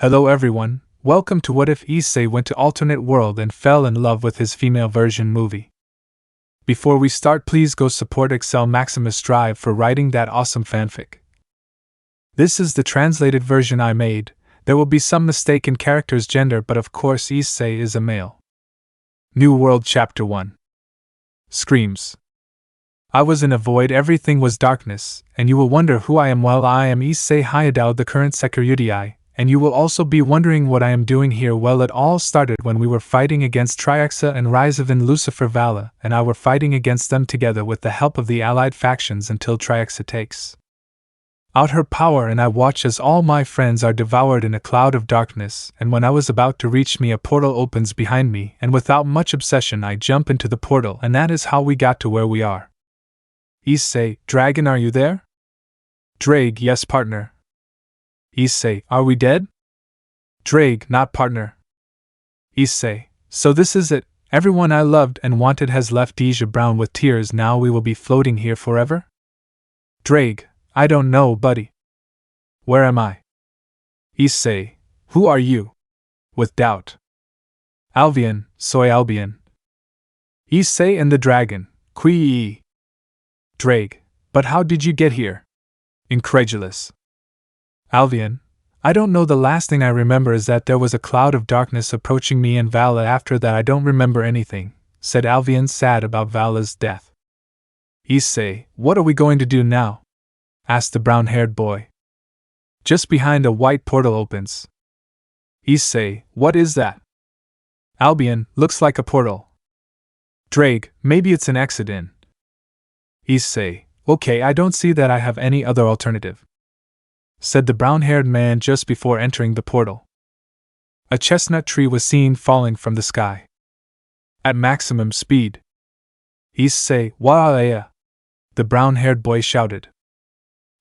Hello everyone, welcome to What If Issei Went to Alternate World and Fell in Love with His Female Version movie. Before we start, please go support Excel Maximus Drive for writing that awesome fanfic. This is the translated version I made. There will be some mistake in character's gender, but of course Issei is a male. New World Chapter 1. Screams. I was in a void, everything was darkness, and you will wonder who I am. Well, I am Issei Hayadao, the current Sekurudai, and you will also be wondering what I am doing here. Well, it all started when we were fighting against Trihexa and Rias and Lucifer Vala, and I were fighting against them together with the help of the allied factions until Trihexa takes out her power, and I watch as all my friends are devoured in a cloud of darkness, and when I was about to reach me, a portal opens behind me, and without much obsession I jump into the portal, and that is how we got to where we are. Issei, Dragon, are you there? Drake, yes partner. Issei, are we dead? Drake, not partner. Issei, so this is it, everyone I loved and wanted has left. Deja brown with tears, now we will be floating here forever? Drake, I don't know, buddy. Where am I? Issei, who are you? With doubt. Albion, soy Albion. Issei and the dragon, Kui. Drake, but how did you get here? Incredulous. Albion, I don't know. The last thing I remember is that there was a cloud of darkness approaching me and Vala. After that I don't remember anything, said Albion, sad about Vala's death. Issei, what are we going to do now? Asked the brown-haired boy. Just behind a white portal opens. Issei, what is that? Albion, looks like a portal. Drake, maybe it's an exit in. Issei, okay, I don't see that I have any other alternative, said the brown-haired man just before entering the portal. A chestnut tree was seen falling from the sky at maximum speed. Issei, wa'alea, the brown-haired boy shouted.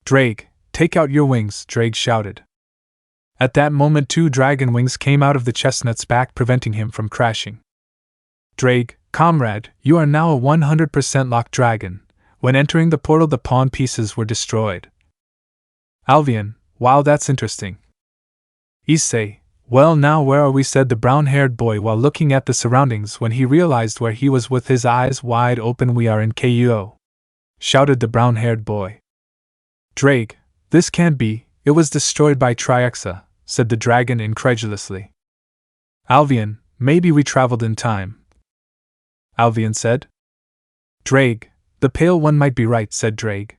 Drake, take out your wings, Drake shouted. At that moment 2 dragon wings came out of the chestnut's back, preventing him from crashing. Drake, comrade, you are now a 100% locked dragon. When entering the portal, the pawn pieces were destroyed. Albion, wow, that's interesting. Issei, well, now where are we, said the brown-haired boy while looking at the surroundings. When he realized where he was with his eyes wide open, we are in Khaos, shouted the brown-haired boy. Drake, this can't be, it was destroyed by Trihexa, said the dragon incredulously. Albion, maybe we traveled in time, Albion said. Drake, the pale one might be right, said Drake.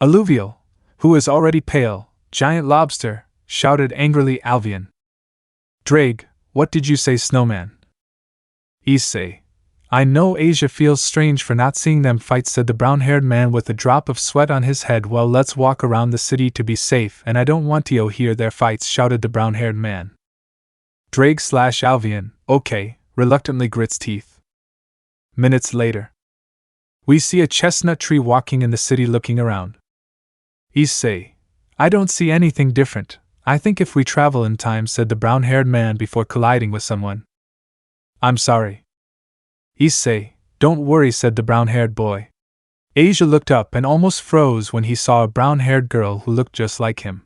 Alluvial, who is already pale, giant lobster, shouted angrily Albion. Drake, what did you say, snowman? Issei, I know Asia feels strange for not seeing them fight, said the brown-haired man with a drop of sweat on his head. Well, let's walk around the city to be safe, and I don't want to hear their fights, shouted the brown-haired man. Drake/Albion, okay, reluctantly grits teeth. Minutes later. We see a chestnut tree walking in the city looking around. Issei, I don't see anything different. I think if we travel in time, said the brown-haired man before colliding with someone. I'm sorry. Issei, don't worry, said the brown-haired boy. Asia looked up and almost froze when he saw a brown-haired girl who looked just like him.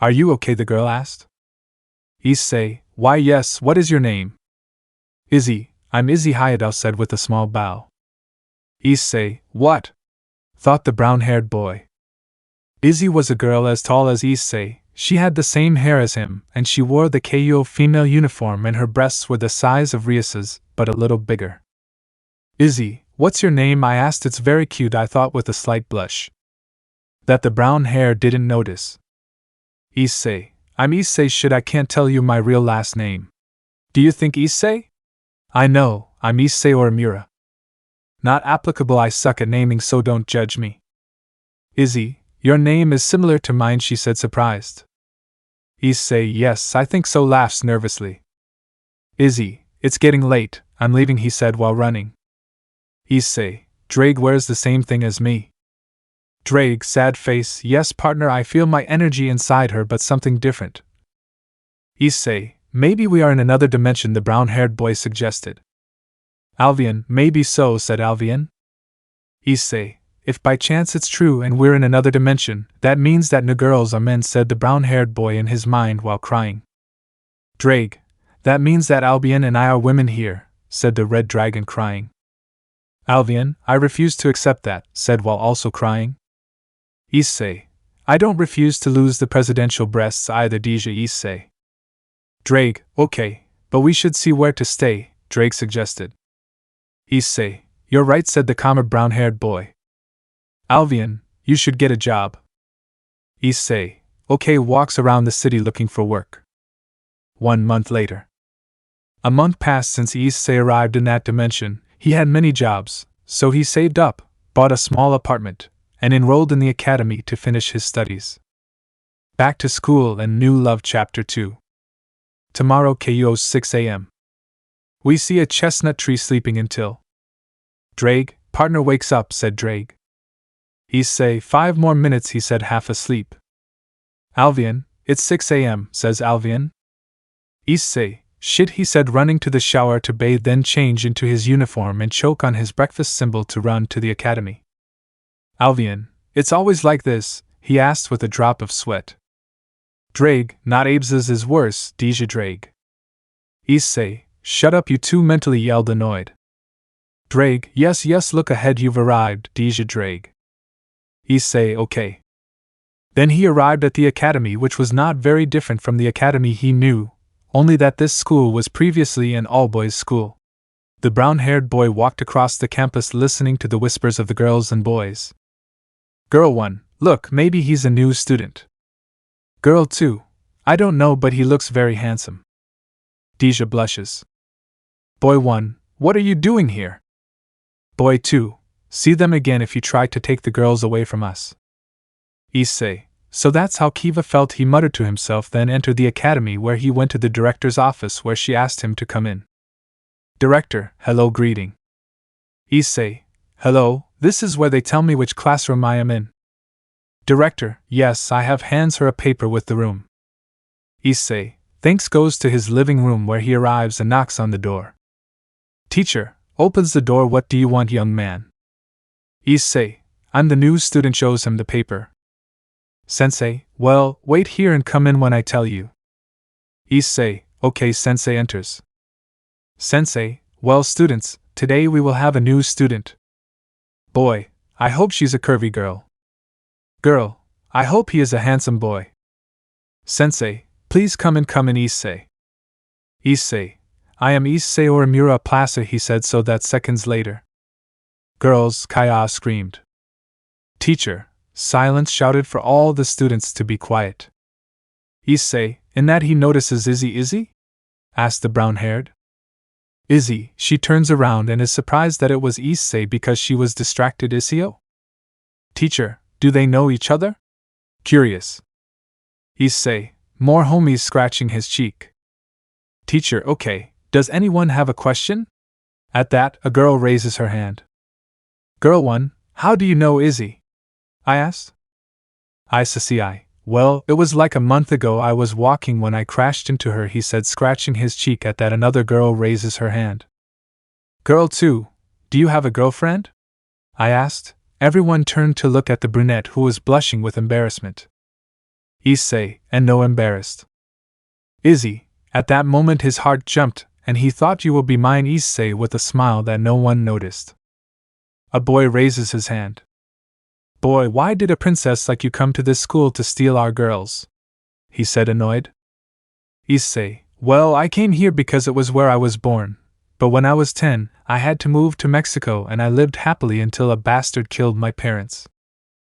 Are you okay? The girl asked. Issei, why yes, what is your name? Issei, I'm Issei Hayadao, said with a small bow. Issei, what? Thought the brown-haired boy. Issei was a girl as tall as Issei. She had the same hair as him, and she wore the Khaos female uniform, and her breasts were the size of Rias's, but a little bigger. Issei, what's your name? I asked. It's very cute, I thought with a slight blush. That the brown hair didn't notice. Issei, I'm Issei. Shit, I can't tell you my real last name. Do you think Issei? I know, I'm Issei or Amira. Not applicable, I suck at naming, so don't judge me. Issei, your name is similar to mine, she said, surprised. Issei, yes, I think so, laughs nervously. Issei, it's getting late, I'm leaving, he said while running. Issei, Drake wears the same thing as me. Drake, sad face, yes partner, I feel my energy inside her, but something different. Issei, maybe we are in another dimension, the brown-haired boy suggested. Albion, maybe so, said Albion. Issei, If by chance it's true and we're in another dimension, that means that no girls are men, said the brown-haired boy in his mind while crying. Drake, that means that Albion and I are women here, said the red dragon crying. Albion, I refuse to accept that, said while also crying. Issei, I don't refuse to lose the presidential breasts either, Issei. Drake, okay, but we should see where to stay, Drake suggested. Issei, you're right, said the calmer brown-haired boy. Albion, you should get a job. Issei, okay, walks around the city looking for work. 1 month later. A month passed since Issei arrived in that dimension. He had many jobs, so he saved up, bought a small apartment, and enrolled in the academy to finish his studies. Back to school and new love. Chapter 2. Tomorrow KO 6 a.m. We see a chestnut tree sleeping until. Drake, partner wakes up, said Drake. Issei, 5 more minutes, he said, half asleep. Albion, it's 6 a.m., says Albion. Issei, shit, he said, running to the shower to bathe, then change into his uniform and choke on his breakfast symbol to run to the academy. Albion, it's always like this, he asked with a drop of sweat. Drake, not Abes's is worse, Deja Drake. Issei, shut up, you two, mentally yelled annoyed. Drake, yes, look ahead, you've arrived, Deja Drake. Issei, okay. Then he arrived at the academy, which was not very different from the academy he knew, only that this school was previously an all-boys school. The brown-haired boy walked across the campus listening to the whispers of the girls and boys. Girl 1, look, maybe he's a new student. Girl 2, I don't know, but he looks very handsome. Deja blushes. Boy 1, what are you doing here? Boy 2, see them again if you try to take the girls away from us. Issei, so that's how Kiva felt, he muttered to himself, then entered the academy, where he went to the director's office, where she asked him to come in. Director, hello, greeting. Issei, hello, this is where they tell me which classroom I am in. Director, yes, I have, hands her a paper with the room. Issei, thanks, goes to his living room, where he arrives and knocks on the door. Teacher, opens the door. What do you want, young man? Issei, I'm the new student, shows him the paper. Sensei, well, wait here and come in when I tell you. Issei, okay, Sensei enters. Sensei, well, students, today we will have a new student. Boy, I hope she's a curvy girl. Girl, I hope he is a handsome boy. Sensei, please come in, Issei. Issei, I am Issei Orimura Plaza, he said, so that seconds later. Girls, Khaos screamed. Teacher, silence, shouted for all the students to be quiet. Issei, in that he notices Izzy? Asked the brown-haired. Izzy, she turns around and is surprised that it was Issei because she was distracted. Issei? Teacher, do they know each other? Curious. Issei, more homies, scratching his cheek. Teacher, okay, does anyone have a question? At that, a girl raises her hand. Girl 1, how do you know Izzy? I asked. Issei, well, it was like a month ago. I was walking when I crashed into her, he said, scratching his cheek. At that, another girl raises her hand. Girl 2, do you have a girlfriend? I asked. Everyone turned to look at the brunette, who was blushing with embarrassment. Issei, and no embarrassed. Izzy, at that moment his heart jumped, and he thought, you will be mine, Issei, with a smile that no one noticed. A boy raises his hand. Boy, why did a princess like you come to this school to steal our girls? He said, annoyed. Issei, well, I came here because it was where I was born, but when I was 10, I had to move to Mexico and I lived happily until a bastard killed my parents.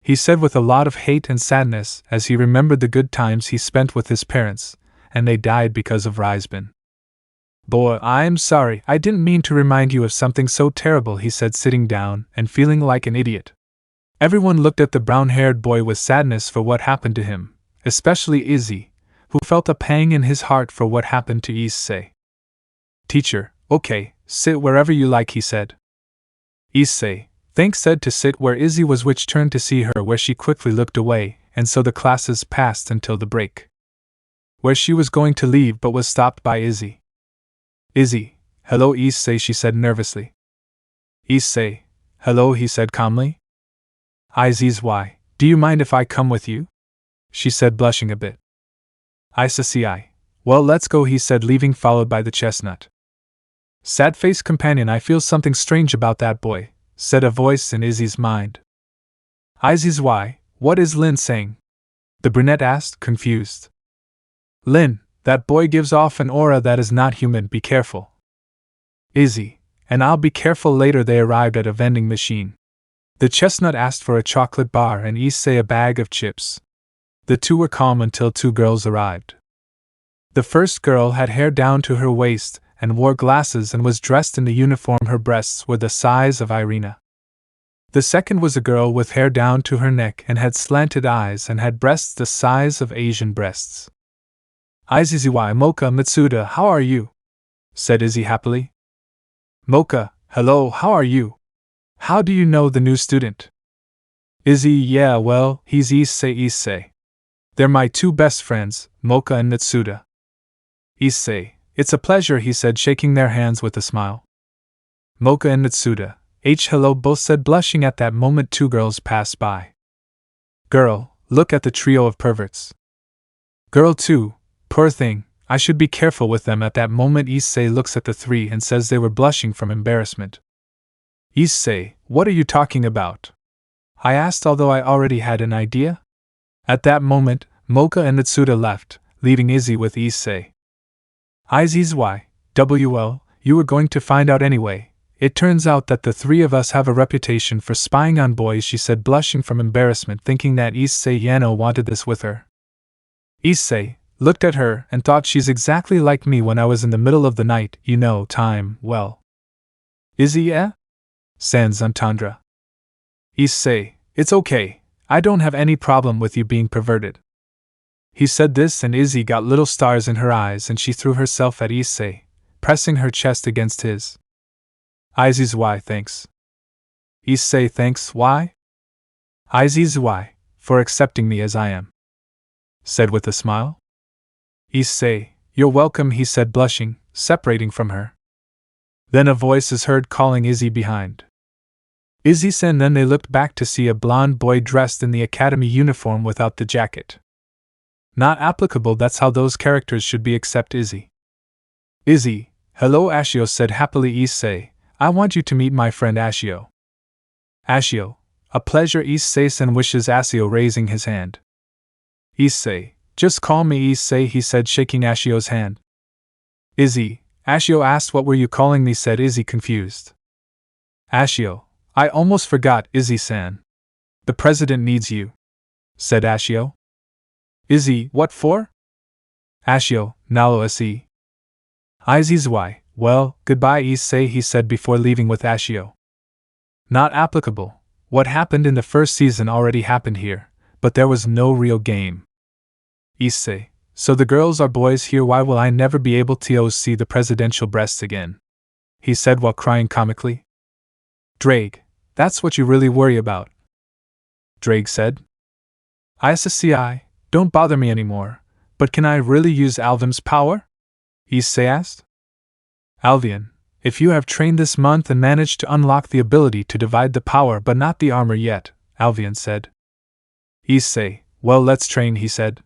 He said with a lot of hate and sadness as he remembered the good times he spent with his parents, and they died because of Risebin. Boy, I'm sorry, I didn't mean to remind you of something so terrible, he said, sitting down and feeling like an idiot. Everyone looked at the brown-haired boy with sadness for what happened to him, especially Izzy, who felt a pang in his heart for what happened to Issei. Teacher, okay, sit wherever you like, he said. Issei, thanks, said to sit where Izzy was, which turned to see her, where she quickly looked away, and so the classes passed until the break, where she was going to leave but was stopped by Izzy. Izzy, hello, Issei, she said nervously. Issei, hello, he said calmly. Issei, do you mind if I come with you? She said, blushing a bit. Issei, well, let's go, he said, leaving, followed by the chestnut. Sad-faced companion, I feel something strange about that boy, said a voice in Issei's mind. Issei, what is Lin saying? The brunette asked, confused. Lin, that boy gives off an aura that is not human, be careful. Issei, and I'll be careful later. They arrived at a vending machine. The chestnut asked for a chocolate bar and Issei a bag of chips. The two were calm until two girls arrived. The first girl had hair down to her waist and wore glasses and was dressed in the uniform. Her breasts were the size of Irina. The second was a girl with hair down to her neck and had slanted eyes and had breasts the size of Asian breasts. Issei, Mocha Mitsuda, how are you? Said Issei happily. Mocha, hello, how are you? How do you know the new student? Issei, yeah, well, he's Issei. They're my two best friends, Mocha and Mitsuda. Issei, it's a pleasure, he said, shaking their hands with a smile. Mocha and Mitsuda, hello, both said, blushing. At that moment, two girls passed by. Girl, look at the trio of perverts. Girl 2, poor thing, I should be careful with them. At that moment, Issei looks at the three and says they were blushing from embarrassment. Issei, what are you talking about? I asked, although I already had an idea. At that moment, Mocha and Mitsuda left, leaving Issei with Issei. Issei, well, you were going to find out anyway. It turns out that the three of us have a reputation for spying on boys, she said, blushing from embarrassment, thinking that Issei Yano wanted this with her. Issei looked at her and thought, she's exactly like me when I was in the middle of the night, you know, time, well. Issei, eh? Sans entendre. Issei, it's okay, I don't have any problem with you being perverted. He said this and Issei got little stars in her eyes and she threw herself at Issei, pressing her chest against his. Issei, thanks. Issei, thanks, why? Issei, for accepting me as I am. Said with a smile. Issei, you're welcome, he said, blushing, separating from her. Then a voice is heard calling Issei behind. Issei said, and then they looked back to see a blonde boy dressed in the academy uniform without the jacket. Not applicable, that's how those characters should be, except Issei. Issei, hello Ashio, said happily Issei, I want you to meet my friend Ashio. Ashio, a pleasure, Issei-san wishes, Ashio raising his hand. Issei, just call me Issei, he said, shaking Ashio's hand. Issei, Ashio asked, what were you calling me, said Issei, confused. Ashio, I almost forgot, Issei-san. The president needs you, said Ashio. Issei, what for? Ashio, Nalo Issei. Issei, well, goodbye Issei, he said before leaving with Ashio. Not applicable. What happened in the first season already happened here, but there was no real game. Issei, so the girls are boys here, why will I never be able to see the presidential breasts again? He said while crying comically. Drake, that's what you really worry about. Drake said. Issei, don't bother me anymore, but can I really use Alvin's power? Issei asked. Alvian, if you have trained this month and managed to unlock the ability to divide the power but not the armor yet, Alvian said. Issei, well, let's train, he said.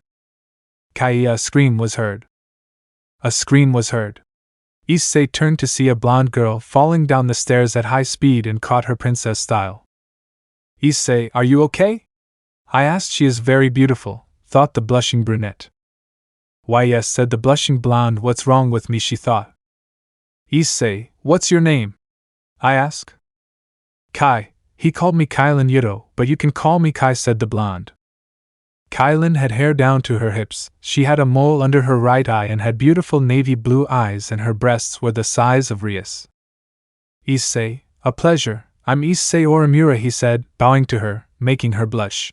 Kaya, a scream was heard. A scream was heard. Issei turned to see a blonde girl falling down the stairs at high speed and caught her princess style. Issei, are you okay? I asked. She is very beautiful, thought the blushing brunette. Why yes, said the blushing blonde, what's wrong with me, she thought. Issei, what's your name? I asked. Kai, he called me Kylan Yudo, but you can call me Kai, said the blonde. Kylan had hair down to her hips, she had a mole under her right eye and had beautiful navy blue eyes, and her breasts were the size of Rias. Issei, a pleasure, I'm Issei Orimura, he said, bowing to her, making her blush.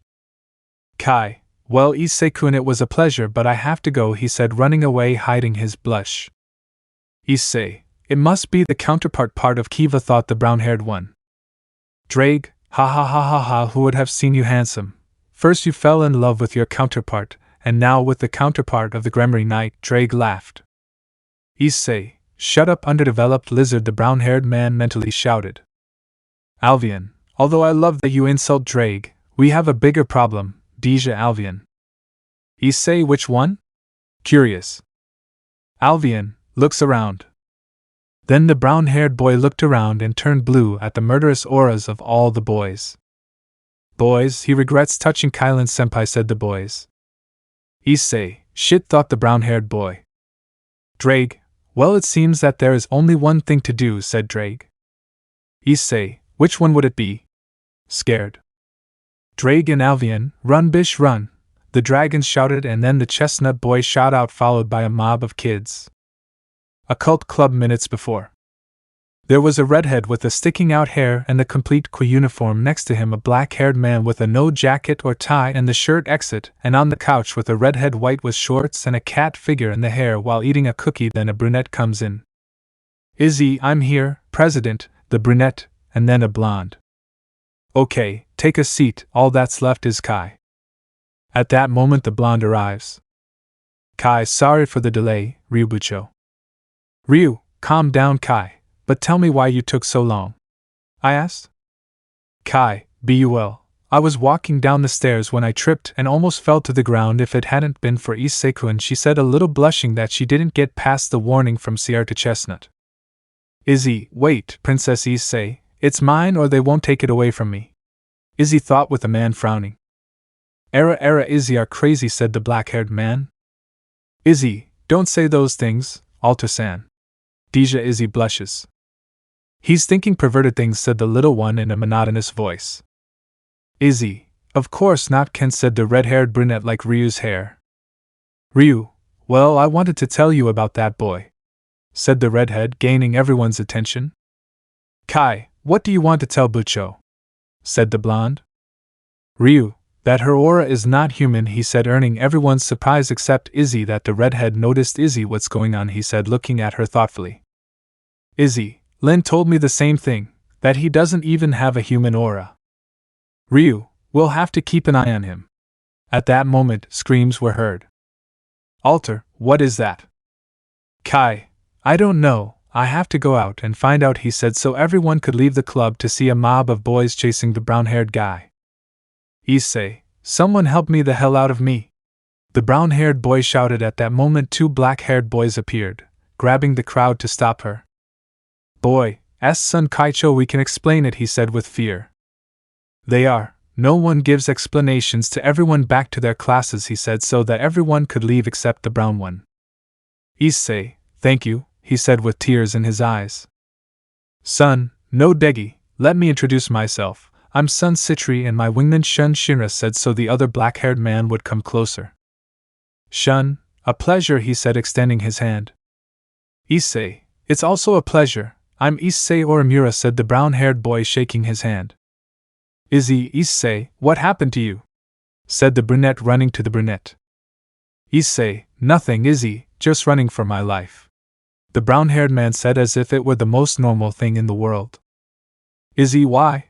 Kai, well Issei-kun, it was a pleasure, but I have to go, he said, running away, hiding his blush. Issei, it must be the counterpart part of Kiva, thought the brown-haired one. Drake, ha ha ha ha ha, who would have seen you handsome? First you fell in love with your counterpart, and now with the counterpart of the Gremory Knight, Drake laughed. Issei, shut up, underdeveloped lizard, the brown-haired man mentally shouted. Alvian, although I love that you insult Drake, We have a bigger problem, Deja Alvian. Issei, which one? Curious. Alvian looks around. Then the brown-haired boy looked around and turned blue at the murderous auras of all the boys. Boys, he regrets touching Kylan-senpai, said the boys. Issei, shit, thought the brown-haired boy. Drake, well, it seems that there is only one thing to do, said Drake. Issei, which one would it be? Scared. Drake and Alvian, run bish run, the dragons shouted, and then the chestnut boy shot out, followed by a mob of kids. A cult club minutes before. There was a redhead with a sticking-out hair and the complete Q uniform, next to him a black-haired man with a no jacket or tie and the shirt exit, and on the couch with a redhead white with shorts and a cat figure in the hair while eating a cookie. Then a brunette comes in. Izzy, I'm here, President, the brunette, and then a blonde. Okay, take a seat, all that's left is Kai. At that moment the blonde arrives. Kai, sorry for the delay, Ryubucho. Ryu, calm down, Kai. But tell me why you took so long? I asked. Kai, bul, I was walking down the stairs when I tripped and almost fell to the ground. If it hadn't been for Issei-kun, she said, a little blushing, that she didn't get past the warning from Sierra to Chestnut. Izzy, wait, Princess Issei, it's mine or they won't take it away from me. Izzy thought with the man frowning. Era Izzy are crazy, said the black-haired man. Izzy, don't say those things, Alter-san. Deja, Izzy blushes. He's thinking perverted things, said the little one in a monotonous voice. Izzy, of course not, Ken, said the red-haired brunette like Ryu's hair. Ryu, well, I wanted to tell you about that boy, said the redhead, gaining everyone's attention. Kai, what do you want to tell Bucho? Said the blonde. Ryu, that her aura is not human, he said, earning everyone's surprise except Izzy. That the redhead noticed. Izzy, what's going on? He said, looking at her thoughtfully. Izzy, Lin told me the same thing, that he doesn't even have a human aura. Ryu, we'll have to keep an eye on him. At that moment, screams were heard. Alter, what is that? Kai, I don't know, I have to go out and find out, he said, so everyone could leave the club to see a mob of boys chasing the brown-haired guy. Issei, someone help me the hell out of me. The brown-haired boy shouted. At that moment 2 black-haired boys appeared, grabbing the crowd to stop her. Boy, ask Sun Kaicho, we can explain it, he said with fear. They are. No one gives explanations to everyone back to their classes, he said, so that everyone could leave except the brown one. Issei, thank you, he said with tears in his eyes. Son, no degi, let me introduce myself. I'm Sun Citri and my wingman Shun Shinra said, so the other black-haired man would come closer. Shun, a pleasure, he said, extending his hand. Issei, it's also a pleasure. I'm Issei Orimura, said the brown-haired boy, shaking his hand. Izzy, Issei, what happened to you? Said the brunette, running to the brunette. Issei, nothing, Izzy, just running for my life. The brown-haired man said, as if it were the most normal thing in the world. Izzy, why?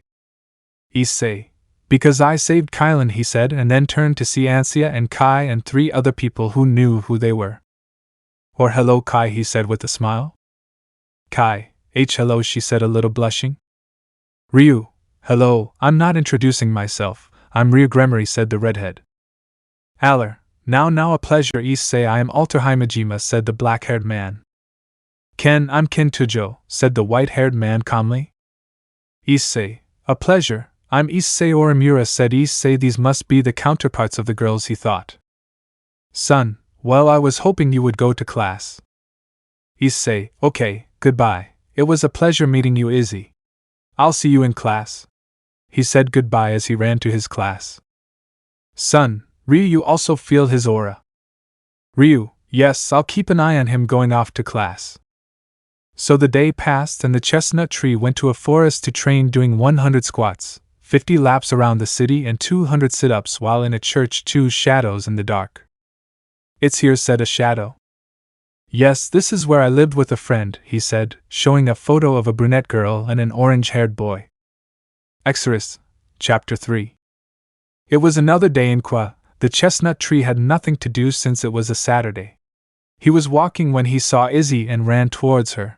Issei, because I saved Kylan, he said, and then turned to see Ansia and Kai and 3 other people who knew who they were. Or hello, Kai, he said with a smile. Kai, hello, she said, a little blushing. Ryu, hello, I'm not introducing myself, I'm Ryu Gremory, said the redhead. Aller, now a pleasure, Issei, I am Alter Himejima, said the black-haired man. Ken, I'm Ken Tujo, said the white-haired man calmly. Issei, a pleasure, I'm Issei Orimura, said Issei. These must be the counterparts of the girls, he thought. Son, well, I was hoping you would go to class. Issei, okay, goodbye, it was a pleasure meeting you, Izzy. I'll see you in class. He said goodbye as he ran to his class. Son, Ryu, you also feel his aura? Ryu, yes, I'll keep an eye on him going off to class. So the day passed and the chestnut tree went to a forest to train, doing 100 squats, 50 laps around the city and 200 sit-ups, while in a church 2 shadows in the dark. It's here, said a shadow. Yes, this is where I lived with a friend, he said, showing a photo of a brunette girl and an orange-haired boy. Exodus, Chapter 3. It was another day in Kwa. The chestnut tree had nothing to do since it was a Saturday. He was walking when he saw Izzy and ran towards her.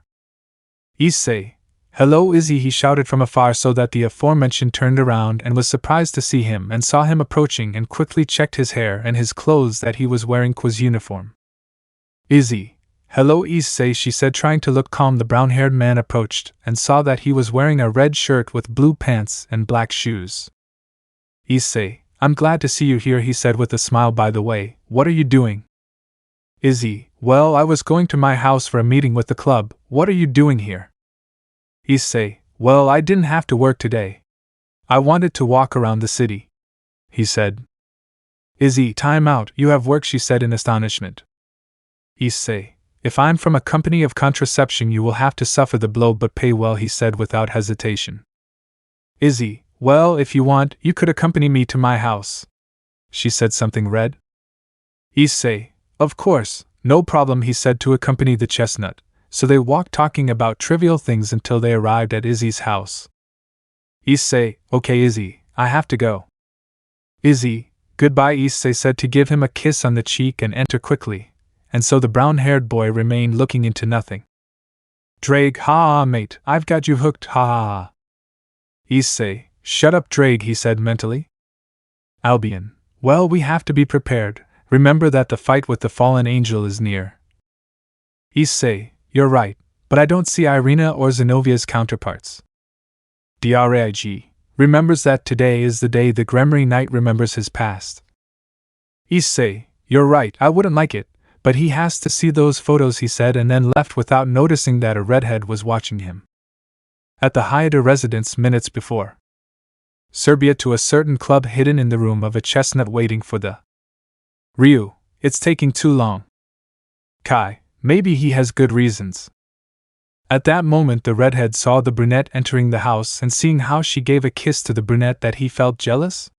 Issei, Hello Issei, he shouted from afar so that the aforementioned turned around and was surprised to see him and saw him approaching and quickly checked his hair and his clothes that he was wearing was uniform. Issei. Hello Issei, she said trying to look calm. The brown-haired man approached and saw that he was wearing a red shirt with blue pants and black shoes. Issei, I'm glad to see you here, he said with a smile. By the way, what are you doing? Issei, well, I was going to my house for a meeting with the club. What are you doing here? Issei, well, I didn't have to work today. I wanted to walk around the city, he said. Issei, time out, you have work, she said in astonishment. Issei, if I'm from a company of contraception you will have to suffer the blow but pay well, he said without hesitation. Issei, well, if you want, you could accompany me to my house. She said something red. Issei, of course, no problem, he said to accompany the chestnut. So they walked talking about trivial things until they arrived at Issei's house. Issei, okay Issei, I have to go. Issei, goodbye, Issei said to give him a kiss on the cheek and enter quickly, and so the brown-haired boy remained looking into nothing. Drake, ha mate, I've got you hooked, ha ha ha. Issei, shut up Drake, he said mentally. Albion, well, we have to be prepared, remember that the fight with the fallen angel is near. Issei, you're right, but I don't see Irina or Zenovia's counterparts. Drag remembers that today is the day the Gremry Knight remembers his past. Issei, you're right, I wouldn't like it, but he has to see those photos, he said, and then left without noticing that a redhead was watching him. At the Hayata residence minutes before. Serbia to a certain club hidden in the room of a chestnut waiting for the Ryu, it's taking too long. Kai, maybe he has good reasons. At that moment the redhead saw the brunette entering the house and seeing how she gave a kiss to the brunette that he felt jealous.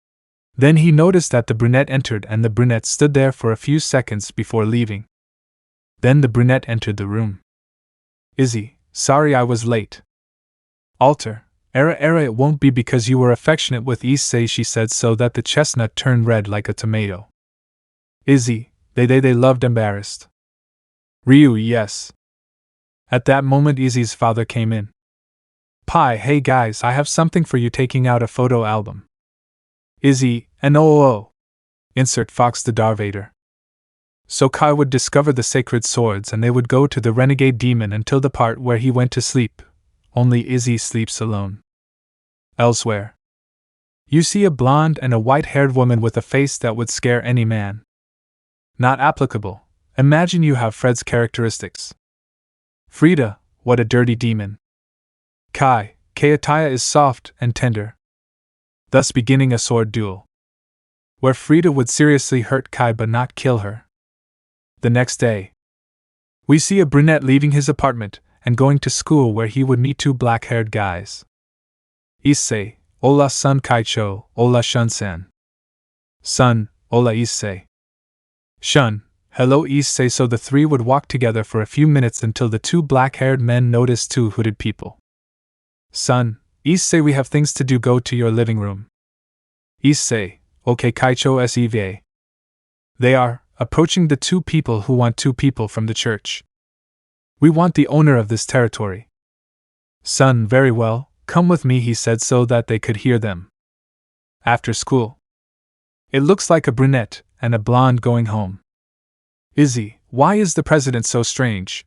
Then he noticed that the brunette entered and the brunette stood there for a few seconds before leaving. Then the brunette entered the room. Issei, sorry I was late. Era it won't be because you were affectionate with Issei, she said so that the chestnut turned red like a tomato. Issei, they loved embarrassed. Ryu, yes. At that moment Issei's father came in. Pai, hey guys, I have something for you, taking out a photo album. Issei, and oh. Insert Fox the Darvader. So Kai would discover the sacred swords and they would go to the renegade demon until the part where he went to sleep. Only Issei sleeps alone. Elsewhere. You see a blonde and a white-haired woman with a face that would scare any man. Not applicable. Imagine you have Fred's characteristics. Frida, what a dirty demon. Kai, Kaitaya is soft and tender. Thus beginning a sword duel. Where Frida would seriously hurt Kai but not kill her. The next day. We see a brunette leaving his apartment and going to school where he would meet two black-haired guys. Issei, hola son Kaicho, hola Shun-san. Son, hola Issei. Shun, hello Issei. So the three would walk together for a few minutes until the two black-haired men noticed two hooded people. Son, Issei, we have things to do, go to your living room. Issei, okay Kaicho seva. They are approaching the two people who want two people from the church. We want the owner of this territory. Son, very well, come with me, he said so that they could hear them. After school. It looks like a brunette and a blonde going home. Issei, why is the president so strange?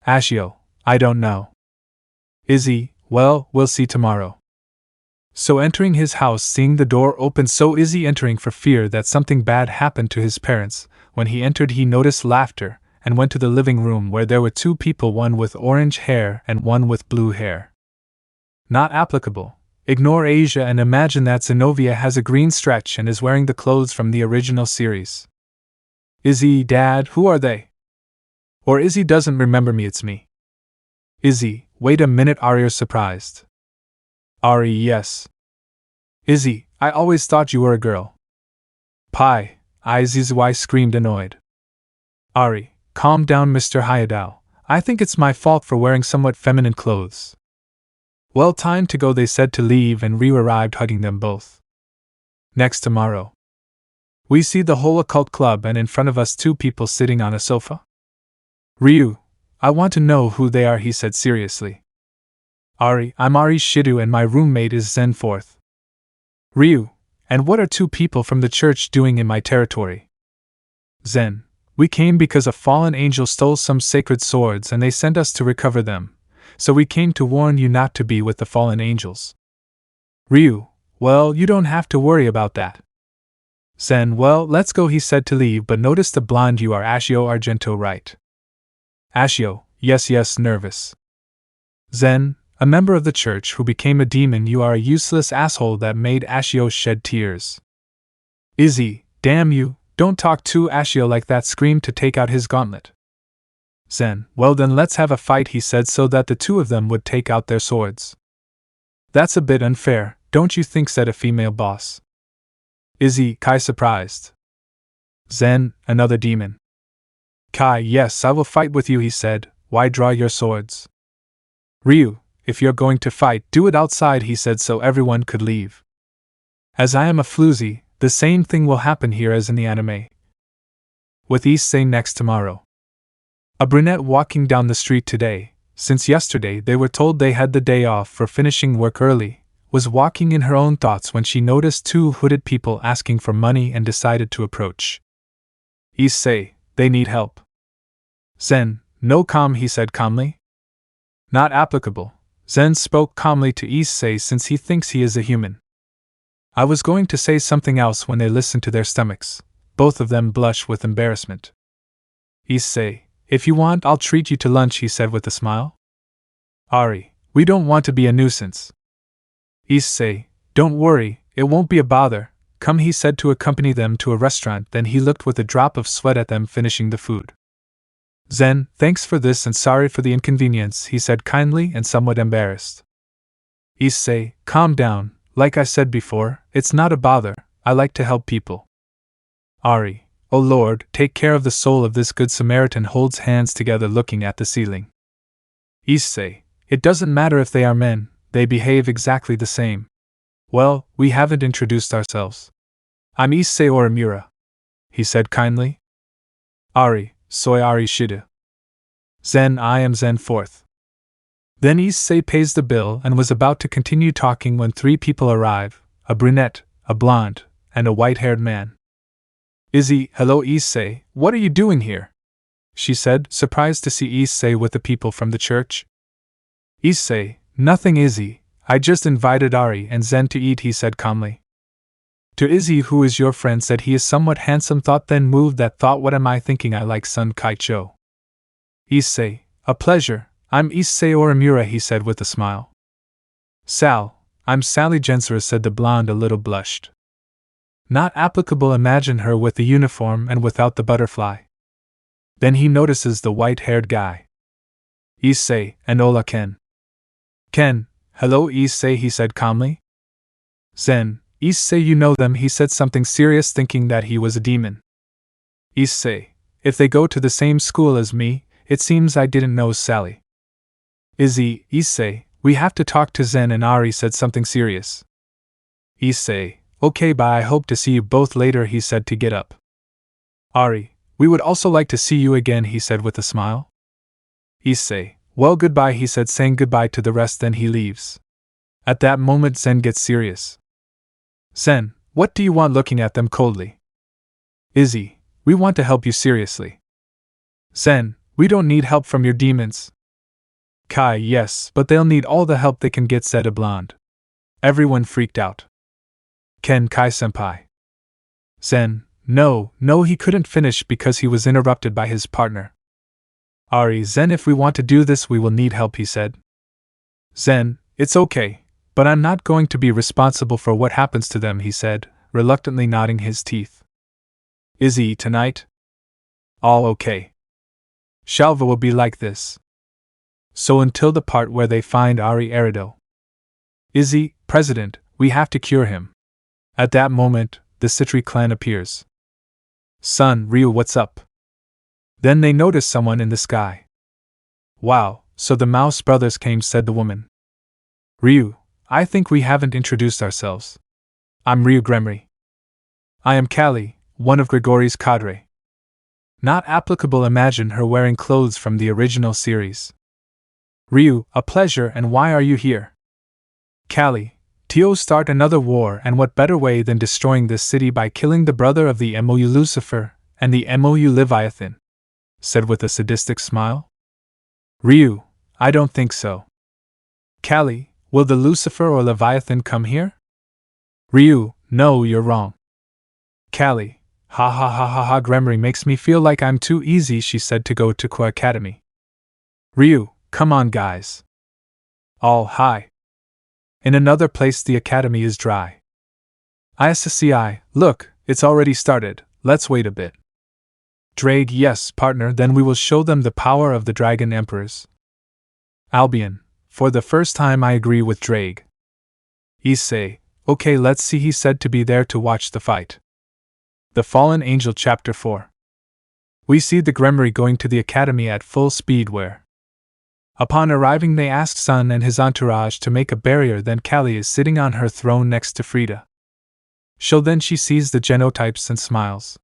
Ashio, I don't know. Issei, well, we'll see tomorrow. So entering his house, seeing the door open, so Issei entering for fear that something bad happened to his parents. When he entered he noticed laughter, and went to the living room where there were two people, one with orange hair and one with blue hair. Not applicable. Ignore Asia and imagine that Zenovia has a green stretch and is wearing the clothes from the original series. Issei, Dad, who are they? Or Issei doesn't remember me, it's me. Issei, wait a minute, Ari's surprised. Ari, yes. Issei, I always thought you were a girl. Pai, Issei screamed annoyed. Ari, calm down Mr. Hayadao, I think it's my fault for wearing somewhat feminine clothes. Well, time to go, they said to leave, and Ryu arrived hugging them both. Next tomorrow. We see the whole occult club and in front of us two people sitting on a sofa. Ryu, I want to know who they are, he said seriously. Ari, I'm Ari Shidu and my roommate is Zen Fourth. Ryu, and what are two people from the church doing in my territory? Zen, we came because a fallen angel stole some sacred swords and they sent us to recover them, so we came to warn you not to be with the fallen angels. Ryu, well, you don't have to worry about that. Zen, well, let's go, he said to leave, but notice the blonde, you are Ashio Argento, right? Ashio, yes, nervous. Zen, a member of the church who became a demon, you are a useless asshole, that made Ashio shed tears. Issei, damn you, don't talk to Ashio like that, screamed to take out his gauntlet. Zen, well then let's have a fight, he said, so that the two of them would take out their swords. That's a bit unfair, don't you think, said a female boss. Issei, Kai surprised. Zen, another demon. Kai, yes, I will fight with you, he said, why draw your swords? Ryu, if you're going to fight, do it outside, he said, so everyone could leave. As I am a floozy, the same thing will happen here as in the anime. With Issei next tomorrow. A brunette walking down the street today, since yesterday they were told they had the day off for finishing work early, was walking in her own thoughts when she noticed two hooded people asking for money and decided to approach. Issei, they need help. Zen, no, calm, he said calmly. Not applicable. Zen spoke calmly to Issei since he thinks he is a human. I was going to say something else when they listened to their stomachs. Both of them blushed with embarrassment. Issei, if you want, I'll treat you to lunch, he said with a smile. Ari, we don't want to be a nuisance. Issei, don't worry, it won't be a bother. Come, he said to accompany them to a restaurant, then he looked with a drop of sweat at them finishing the food. Zen, thanks for this and sorry for the inconvenience, he said kindly and somewhat embarrassed. Issei, calm down, like I said before, it's not a bother, I like to help people. Ari, oh Lord, take care of the soul of this good Samaritan, holds hands together looking at the ceiling. Issei, it doesn't matter if they are men, they behave exactly the same. Well, we haven't introduced ourselves. I'm Issei Orimura, he said kindly. Ari, soy Ari Shidu. Zen, I am Zen Fourth. Then Issei pays the bill and was about to continue talking when three people arrive, a brunette, a blonde, and a white-haired man. Issei, hello Issei, what are you doing here? She said, surprised to see Issei with the people from the church. Issei, nothing Issei, I just invited Ari and Zen to eat, he said calmly. To Issei, who is your friend, said he is somewhat handsome, thought then moved that thought, what am I thinking, I like Sun Kaicho. Issei, a pleasure, I'm Issei Orimura, he said with a smile. Sal, I'm Sally Gensera, said the blonde, a little blushed. Not applicable, imagine her with the uniform and without the butterfly. Then he notices the white-haired guy. Issei, and Ola Ken. Ken, hello Issei, he said calmly. Zen, Issei, you know them, he said something serious, thinking that he was a demon. Issei, if they go to the same school as me, it seems I didn't know Sally. Issei, we have to talk to Zen and Ari, said something serious. Issei, okay, bye, I hope to see you both later, he said to get up. Ari, we would also like to see you again, he said with a smile. Issei, well, goodbye, he said, saying goodbye to the rest, then he leaves. At that moment Zen gets serious. Zen, what do you want, looking at them coldly. Issei, we want to help you seriously. Zen, we don't need help from your demons. Kai, yes, but they'll need all the help they can get, said a blonde. Everyone freaked out. Ken, Kai-senpai. Zen, no, he couldn't finish because he was interrupted by his partner. Ari, Zen, if we want to do this we will need help, he said. Zen, it's okay, but I'm not going to be responsible for what happens to them, he said, reluctantly nodding his teeth. Issei, tonight? All okay. Shalva will be like this. So until the part where they find Ari Erido. Issei, President, we have to cure him. At that moment, the Citri clan appears. Son, Ryu, what's up? Then they notice someone in the sky. Wow, so the Mouse brothers came, said the woman. Ryu, I think we haven't introduced ourselves. I'm Ryu Gremory. I am Callie, one of Grigori's cadre. Not applicable, imagine her wearing clothes from the original series. Ryu, a pleasure, and why are you here? Callie, Tio start another war, and what better way than destroying this city by killing the brother of the MOU Lucifer and the MOU Leviathan? Said with a sadistic smile. Ryu, I don't think so. Callie, will the Lucifer or Leviathan come here? Ryu, no, you're wrong. Callie, ha ha ha ha ha, Gremory makes me feel like I'm too easy, she said to go to Qua Academy. Ryu, come on guys. All hi. In another place the academy is dry. Issei, look, it's already started, let's wait a bit. Drake, yes, partner, then we will show them the power of the Dragon Emperors. Albion, for the first time I agree with Drake. Issei, okay, let's see, he said to be there to watch the fight. The Fallen Angel Chapter 4. We see the Gremory going to the academy at full speed where, upon arriving, they asked Sun and his entourage to make a barrier, then Callie is sitting on her throne next to Frida. Then she sees the genotypes and smiles.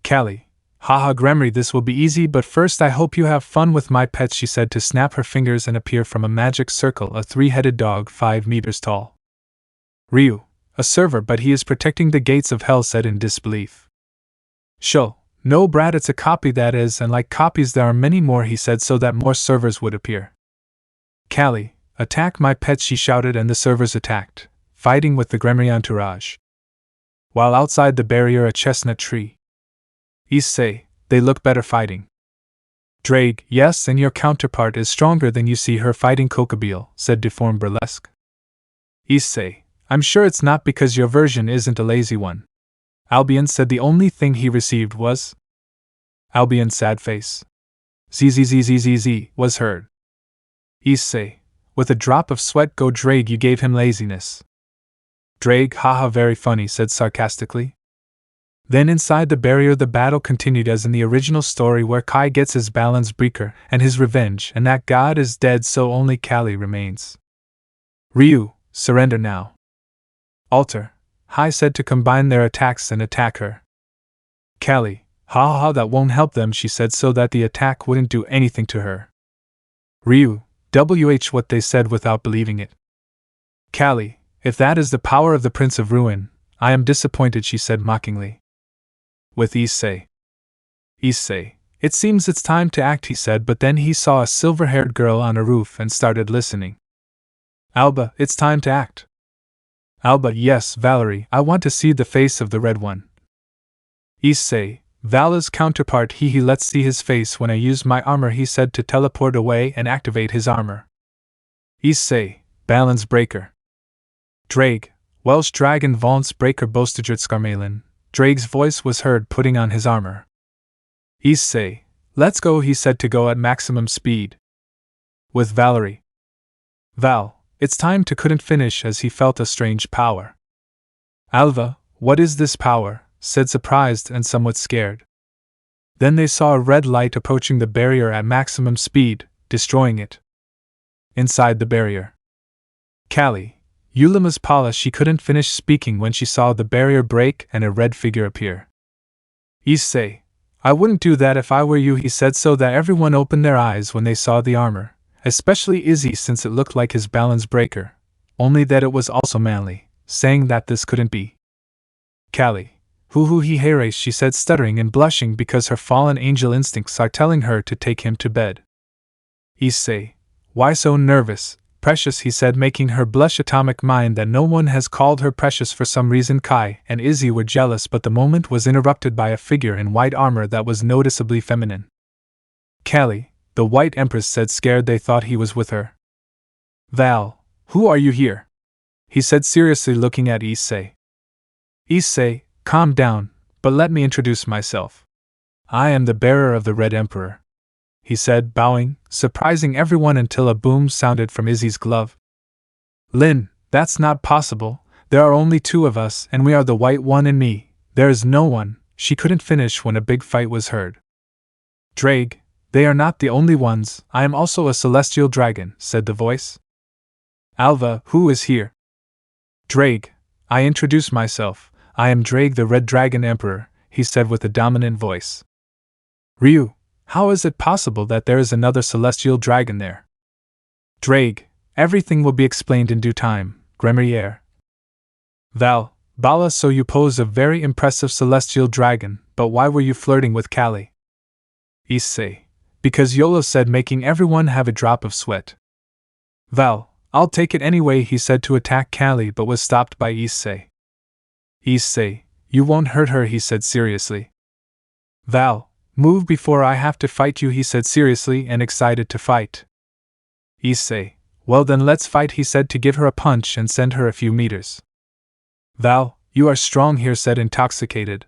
Callie, haha Gremory, this will be easy, but first I hope you have fun with my pets, she said to snap her fingers and appear from a magic circle a 3-headed dog 5 meters tall. Ryu, a server, but he is protecting the gates of hell, said in disbelief. No Brad, it's a copy that is, and like copies there are many more, he said so that more servers would appear. Callie, attack my pets, she shouted, and the servers attacked, fighting with the Gremory entourage. While outside the barrier a chestnut tree. Issei, they look better fighting. Drake, yes, and your counterpart is stronger than you see her fighting Kokobeel, said Deformed Burlesque. Issei, I'm sure it's not because your version isn't a lazy one. Albion said the only thing he received was Albion's sad face. ZZZZZZ was heard. Issei, with a drop of sweat, go Drake, you gave him laziness. Drake, haha very funny, said sarcastically. Then inside the barrier the battle continued as in the original story where Kai gets his balance breaker and his revenge, and that god is dead, so only Callie remains. Ryu, surrender now. Alter, Hai said to combine their attacks and attack her. Callie, ha ha, that won't help them, she said so that the attack wouldn't do anything to her. Ryu, what they said without believing it. Callie, if that is the power of the Prince of Ruin, I am disappointed, she said mockingly. With Issei, it seems it's time to act, he said, but then he saw a silver-haired girl on a roof and started listening. Alba, it's time to act. Alba, yes, Valerie, I want to see the face of the red one. Issei, Vala's counterpart, he let's see his face when I use my armor, he said to teleport away and activate his armor. Issei, balance breaker. Drake, Welsh dragon Valence breaker Bostadrit Skarmalin. Drake's voice was heard putting on his armor. Issei, let's go, he said to go at maximum speed. With Valerie. Val, it's time to couldn't finish as he felt a strange power. Alva, what is this power? Said surprised and somewhat scared. Then they saw a red light approaching the barrier at maximum speed, destroying it. Inside the barrier. Callie, Ulima's Paula, she couldn't finish speaking when she saw the barrier break and a red figure appear. Issei, I wouldn't do that if I were you, he said so that everyone opened their eyes when they saw the armor. Especially Izzy, since it looked like his balance breaker, only that it was also manly, saying that this couldn't be. Callie, hoo he here, she said, stuttering and blushing because her fallen angel instincts are telling her to take him to bed. Issei, why so nervous, precious, he said, making her blush. Atomic mind that no one has called her precious for some reason. Kai and Izzy were jealous, but the moment was interrupted by a figure in white armor that was noticeably feminine. Callie, the White Empress said, scared they thought he was with her. Val, who are you here? He said seriously, looking at Issei. Issei, calm down, but let me introduce myself. I am the bearer of the Red Emperor, he said, bowing, surprising everyone until a boom sounded from Izzy's glove. Lin, that's not possible, there are only 2 of us and we are the White One and me, there is no one, she couldn't finish when a big fight was heard. Drake, they are not the only ones, I am also a celestial dragon, said the voice. Alva, who is here? Drake, I introduce myself, I am Drake the Red Dragon Emperor, he said with a dominant voice. Ryu, how is it possible that there is another celestial dragon there? Drake, everything will be explained in due time, Gremrier. Val, Bala, so you pose a very impressive celestial dragon, but why were you flirting with Callie? Issei, because Yolo said, making everyone have a drop of sweat. Val, I'll take it anyway, he said to attack Callie but was stopped by Issei. Issei, you won't hurt her, he said seriously. Val, move before I have to fight you, he said seriously and excited to fight. Issei, well then let's fight, he said to give her a punch and send her a few meters. Val, you are strong here, said intoxicated.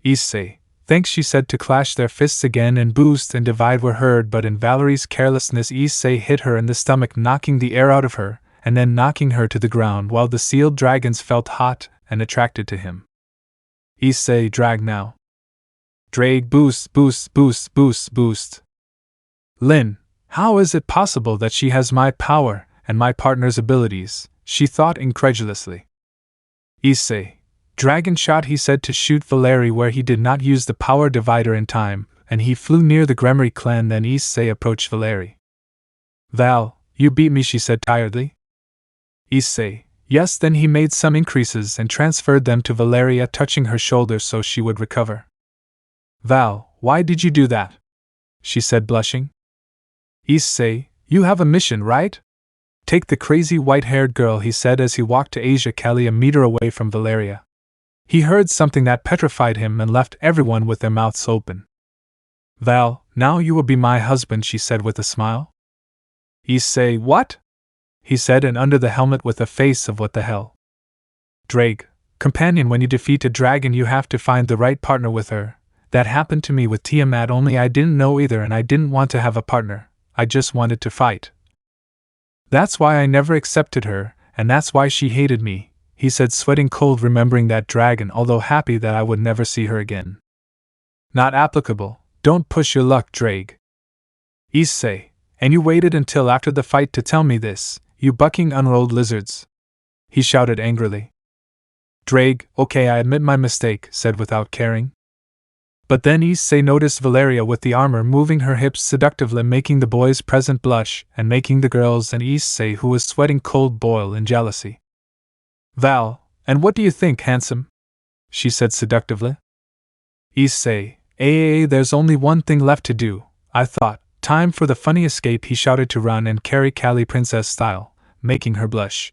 Issei, thanks, she said to clash their fists again and boost and divide were heard, but in Valerie's carelessness Issei hit her in the stomach, knocking the air out of her, and then knocking her to the ground while the sealed dragons felt hot and attracted to him. Issei, drag now. Drag, boost, boost, boost, boost, boost. Lin, how is it possible that she has my power and my partner's abilities? She thought incredulously. Issei, dragon shot, he said to shoot Valerie where he did not use the power divider in time, and he flew near the Gremry clan. Then Issei approached Valerie. Val, you beat me, she said tiredly. Issei, yes. Then he made some increases and transferred them to Valeria, touching her shoulder so she would recover. Val, why did you do that? She said, blushing. Issei, you have a mission, right? Take the crazy white-haired girl, he said as he walked to Asia Callie a meter away from Valeria. He heard something that petrified him and left everyone with their mouths open. Val, now you will be my husband, she said with a smile. Issei, what? He said, and under the helmet with a face of what the hell. Drake, companion, when you defeat a dragon you have to find the right partner with her. That happened to me with Tiamat, only I didn't know either and I didn't want to have a partner, I just wanted to fight. That's why I never accepted her, and that's why she hated me, he said, sweating cold remembering that dragon, although happy that I would never see her again. Not applicable, don't push your luck, Drake. Issei, and you waited until after the fight to tell me this, you bucking unrolled lizards. He shouted angrily. Drake, okay, I admit my mistake, said without caring. But then Issei noticed Valeria with the armor moving her hips seductively, making the boys present blush and making the girls and Issei, who was sweating cold, boil in jealousy. Val, and what do you think, handsome? She said seductively. Issei, there's only one thing left to do, I thought. Time for the funny escape, he shouted to run and carry Callie princess style, making her blush.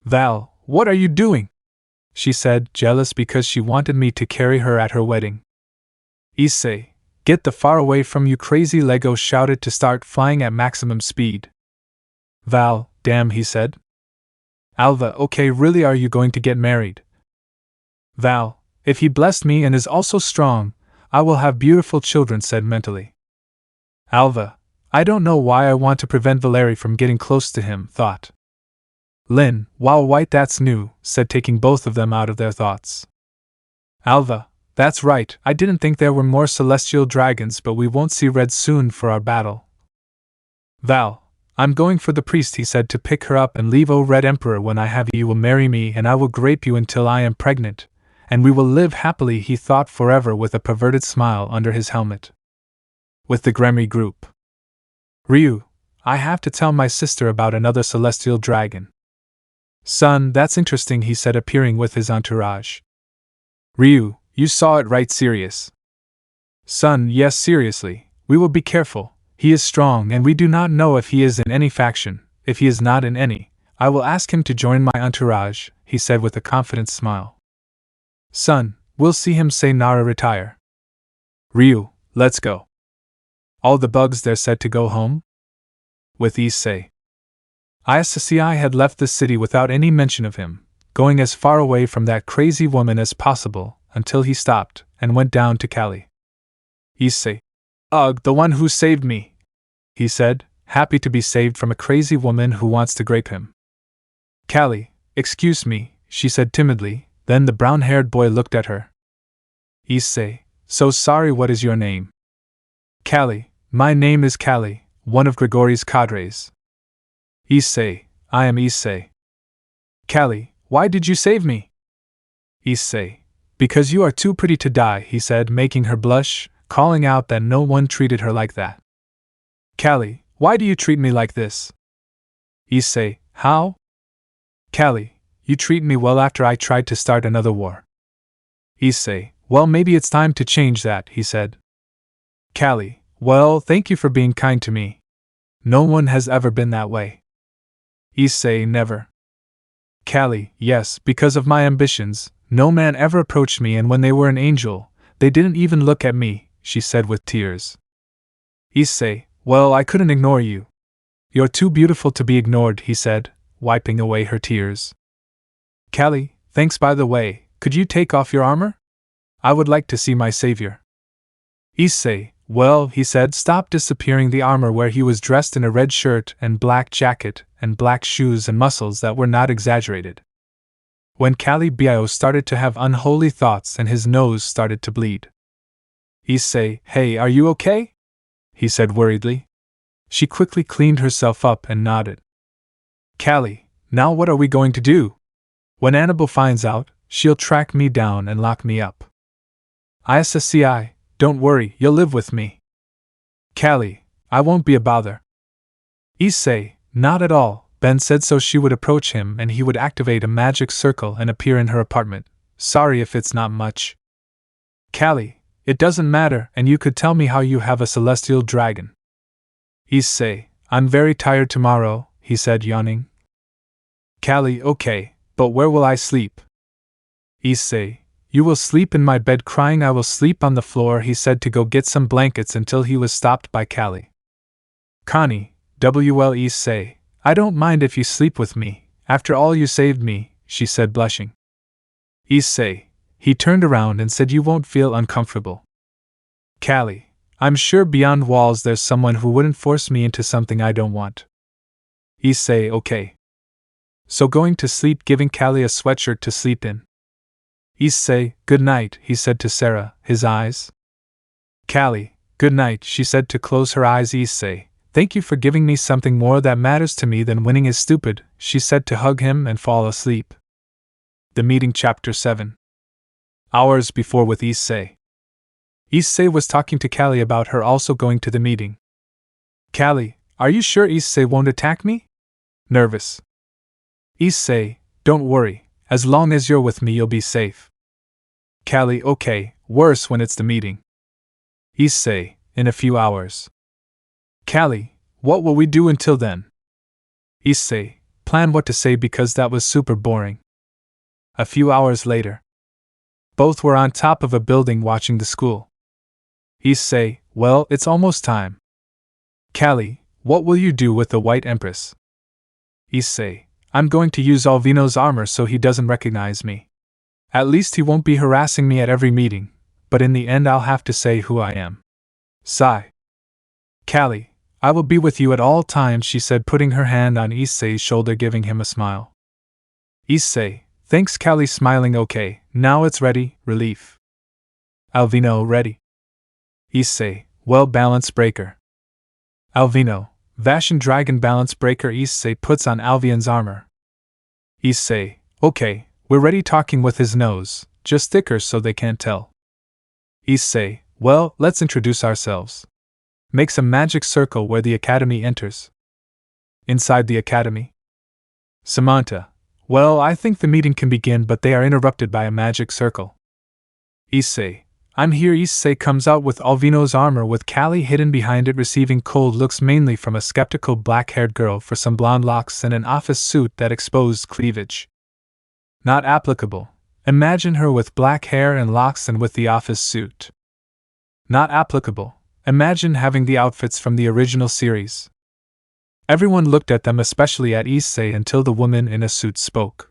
Val, what are you doing? She said, jealous because she wanted me to carry her at her wedding. Issei, get the far away from you, crazy Lego shouted to start flying at maximum speed. Val, damn, he said. Alva, okay, really, are you going to get married? Val, if he blessed me and is also strong, I will have beautiful children, said mentally. Alva, I don't know why I want to prevent Valerie from getting close to him, thought. Lin, wow, white, that's new, said, taking both of them out of their thoughts. Alva, that's right, I didn't think there were more celestial dragons, but we won't see red soon for our battle. Val, I'm going for the priest, he said, to pick her up and leave. O Red Emperor, when I have you will marry me and I will grape you until I am pregnant, and we will live happily, he thought, forever, with a perverted smile under his helmet. With the Gremry group. Ryu, I have to tell my sister about another celestial dragon. Son, that's interesting, he said, appearing with his entourage. Ryu, you saw it right, serious? Son, yes, seriously, we will be careful. He is strong and we do not know if he is in any faction. If he is not in any, I will ask him to join my entourage, he said with a confident smile. Son, we'll see him, say Nara, retire. Ryu, let's go. All the bugs there said to go home? With Issei. Issei had left the city without any mention of him, going as far away from that crazy woman as possible, until he stopped and went down to Callie. Issei. Ugh, the one who saved me, he said, happy to be saved from a crazy woman who wants to grape him. Callie, excuse me, she said timidly, then the brown-haired boy looked at her. Issei, so sorry, what is your name? Callie, my name is Callie, one of Grigori's cadres. Issei, I am Issei. Callie, why did you save me? Issei, because you are too pretty to die, he said, making her blush, calling out that no one treated her like that. Callie, Why do you treat me like this? Issei, how? Callie, you treat me well after I tried to start another war. Issei, well, maybe it's time to change that, he said. Callie, well, thank you for being kind to me. No one has ever been that way. Issei, never. Callie, yes, because of my ambitions, no man ever approached me, and when they were an angel, they didn't even look at me, she said with tears. Issei, well, I couldn't ignore you. You're too beautiful to be ignored, he said, wiping away her tears. Callie, thanks by the way, could you take off your armor? I would like to see my savior. Issei, well, he said, stop disappearing the armor where he was dressed in a red shirt and black jacket and black shoes and muscles that were not exaggerated. When Callie Bio started to have unholy thoughts and his nose started to bleed. Issei, hey, are you okay? He said worriedly. She quickly cleaned herself up and nodded. Callie, now what are we going to do? When Annabelle finds out, she'll track me down and lock me up. Issei, don't worry, you'll live with me. Callie, I won't be a bother. Issei, not at all. Ben said so she would approach him and he would activate a magic circle and appear in her apartment. Sorry if it's not much. Callie, it doesn't matter, and you could tell me how you have a celestial dragon. Issei, I'm very tired tomorrow, he said, yawning. Callie, okay, but where will I sleep? Issei, you will sleep in my bed, crying. I will sleep on the floor, he said to go get some blankets until he was stopped by Callie. Connie, Issei, I don't mind if you sleep with me, after all you saved me, she said, blushing. Issei, he turned around and said, you won't feel uncomfortable. Callie, I'm sure beyond walls there's someone who wouldn't force me into something I don't want. Issei, okay. So going to sleep, giving Callie a sweatshirt to sleep in. Issei, good night, he said to Sarah, his eyes. Callie, good night, she said to close her eyes. Issei, thank you for giving me something more that matters to me than winning is stupid, she said to hug him and fall asleep. The Meeting Chapter 7. Hours before with Issei. Issei was talking to Callie about her also going to the meeting. Callie, are you sure Issei won't attack me? Nervous. Issei, don't worry, as long as you're with me you'll be safe. Callie, okay, worse when it's the meeting. Issei, in a few hours. Callie, what will we do until then? Issei, plan what to say because that was super boring. A few hours later. Both were on top of a building watching the school. Issei, well, it's almost time. Callie, what will you do with the White Empress? Issei, I'm going to use Alvino's armor so he doesn't recognize me. At least he won't be harassing me at every meeting, but in the end I'll have to say who I am. Sigh. Callie, I will be with you at all times, she said, putting her hand on Issei's shoulder, giving him a smile. Issei, thanks. Callie, smiling. Okay, now it's ready. Relief. Alvino, ready. Issei, well, balance breaker. Alvino, Vashan Dragon balance breaker. Issei puts on Alvion's armor. Issei, okay, we're ready. Talking with his nose, just thicker so they can't tell. Issei, well, let's introduce ourselves. Makes a magic circle where the academy enters. Inside the academy. Samantha, well, I think the meeting can begin, but they are interrupted by a magic circle. Issei, I'm here. Issei comes out with Alvino's armor with Callie hidden behind it, receiving cold looks mainly from a skeptical black-haired girl for some blonde locks and an office suit that exposed cleavage. Not applicable. Imagine her with black hair and locks and with the office suit. Not applicable. Imagine having the outfits from the original series. Everyone looked at them, especially at Issei, until the woman in a suit spoke.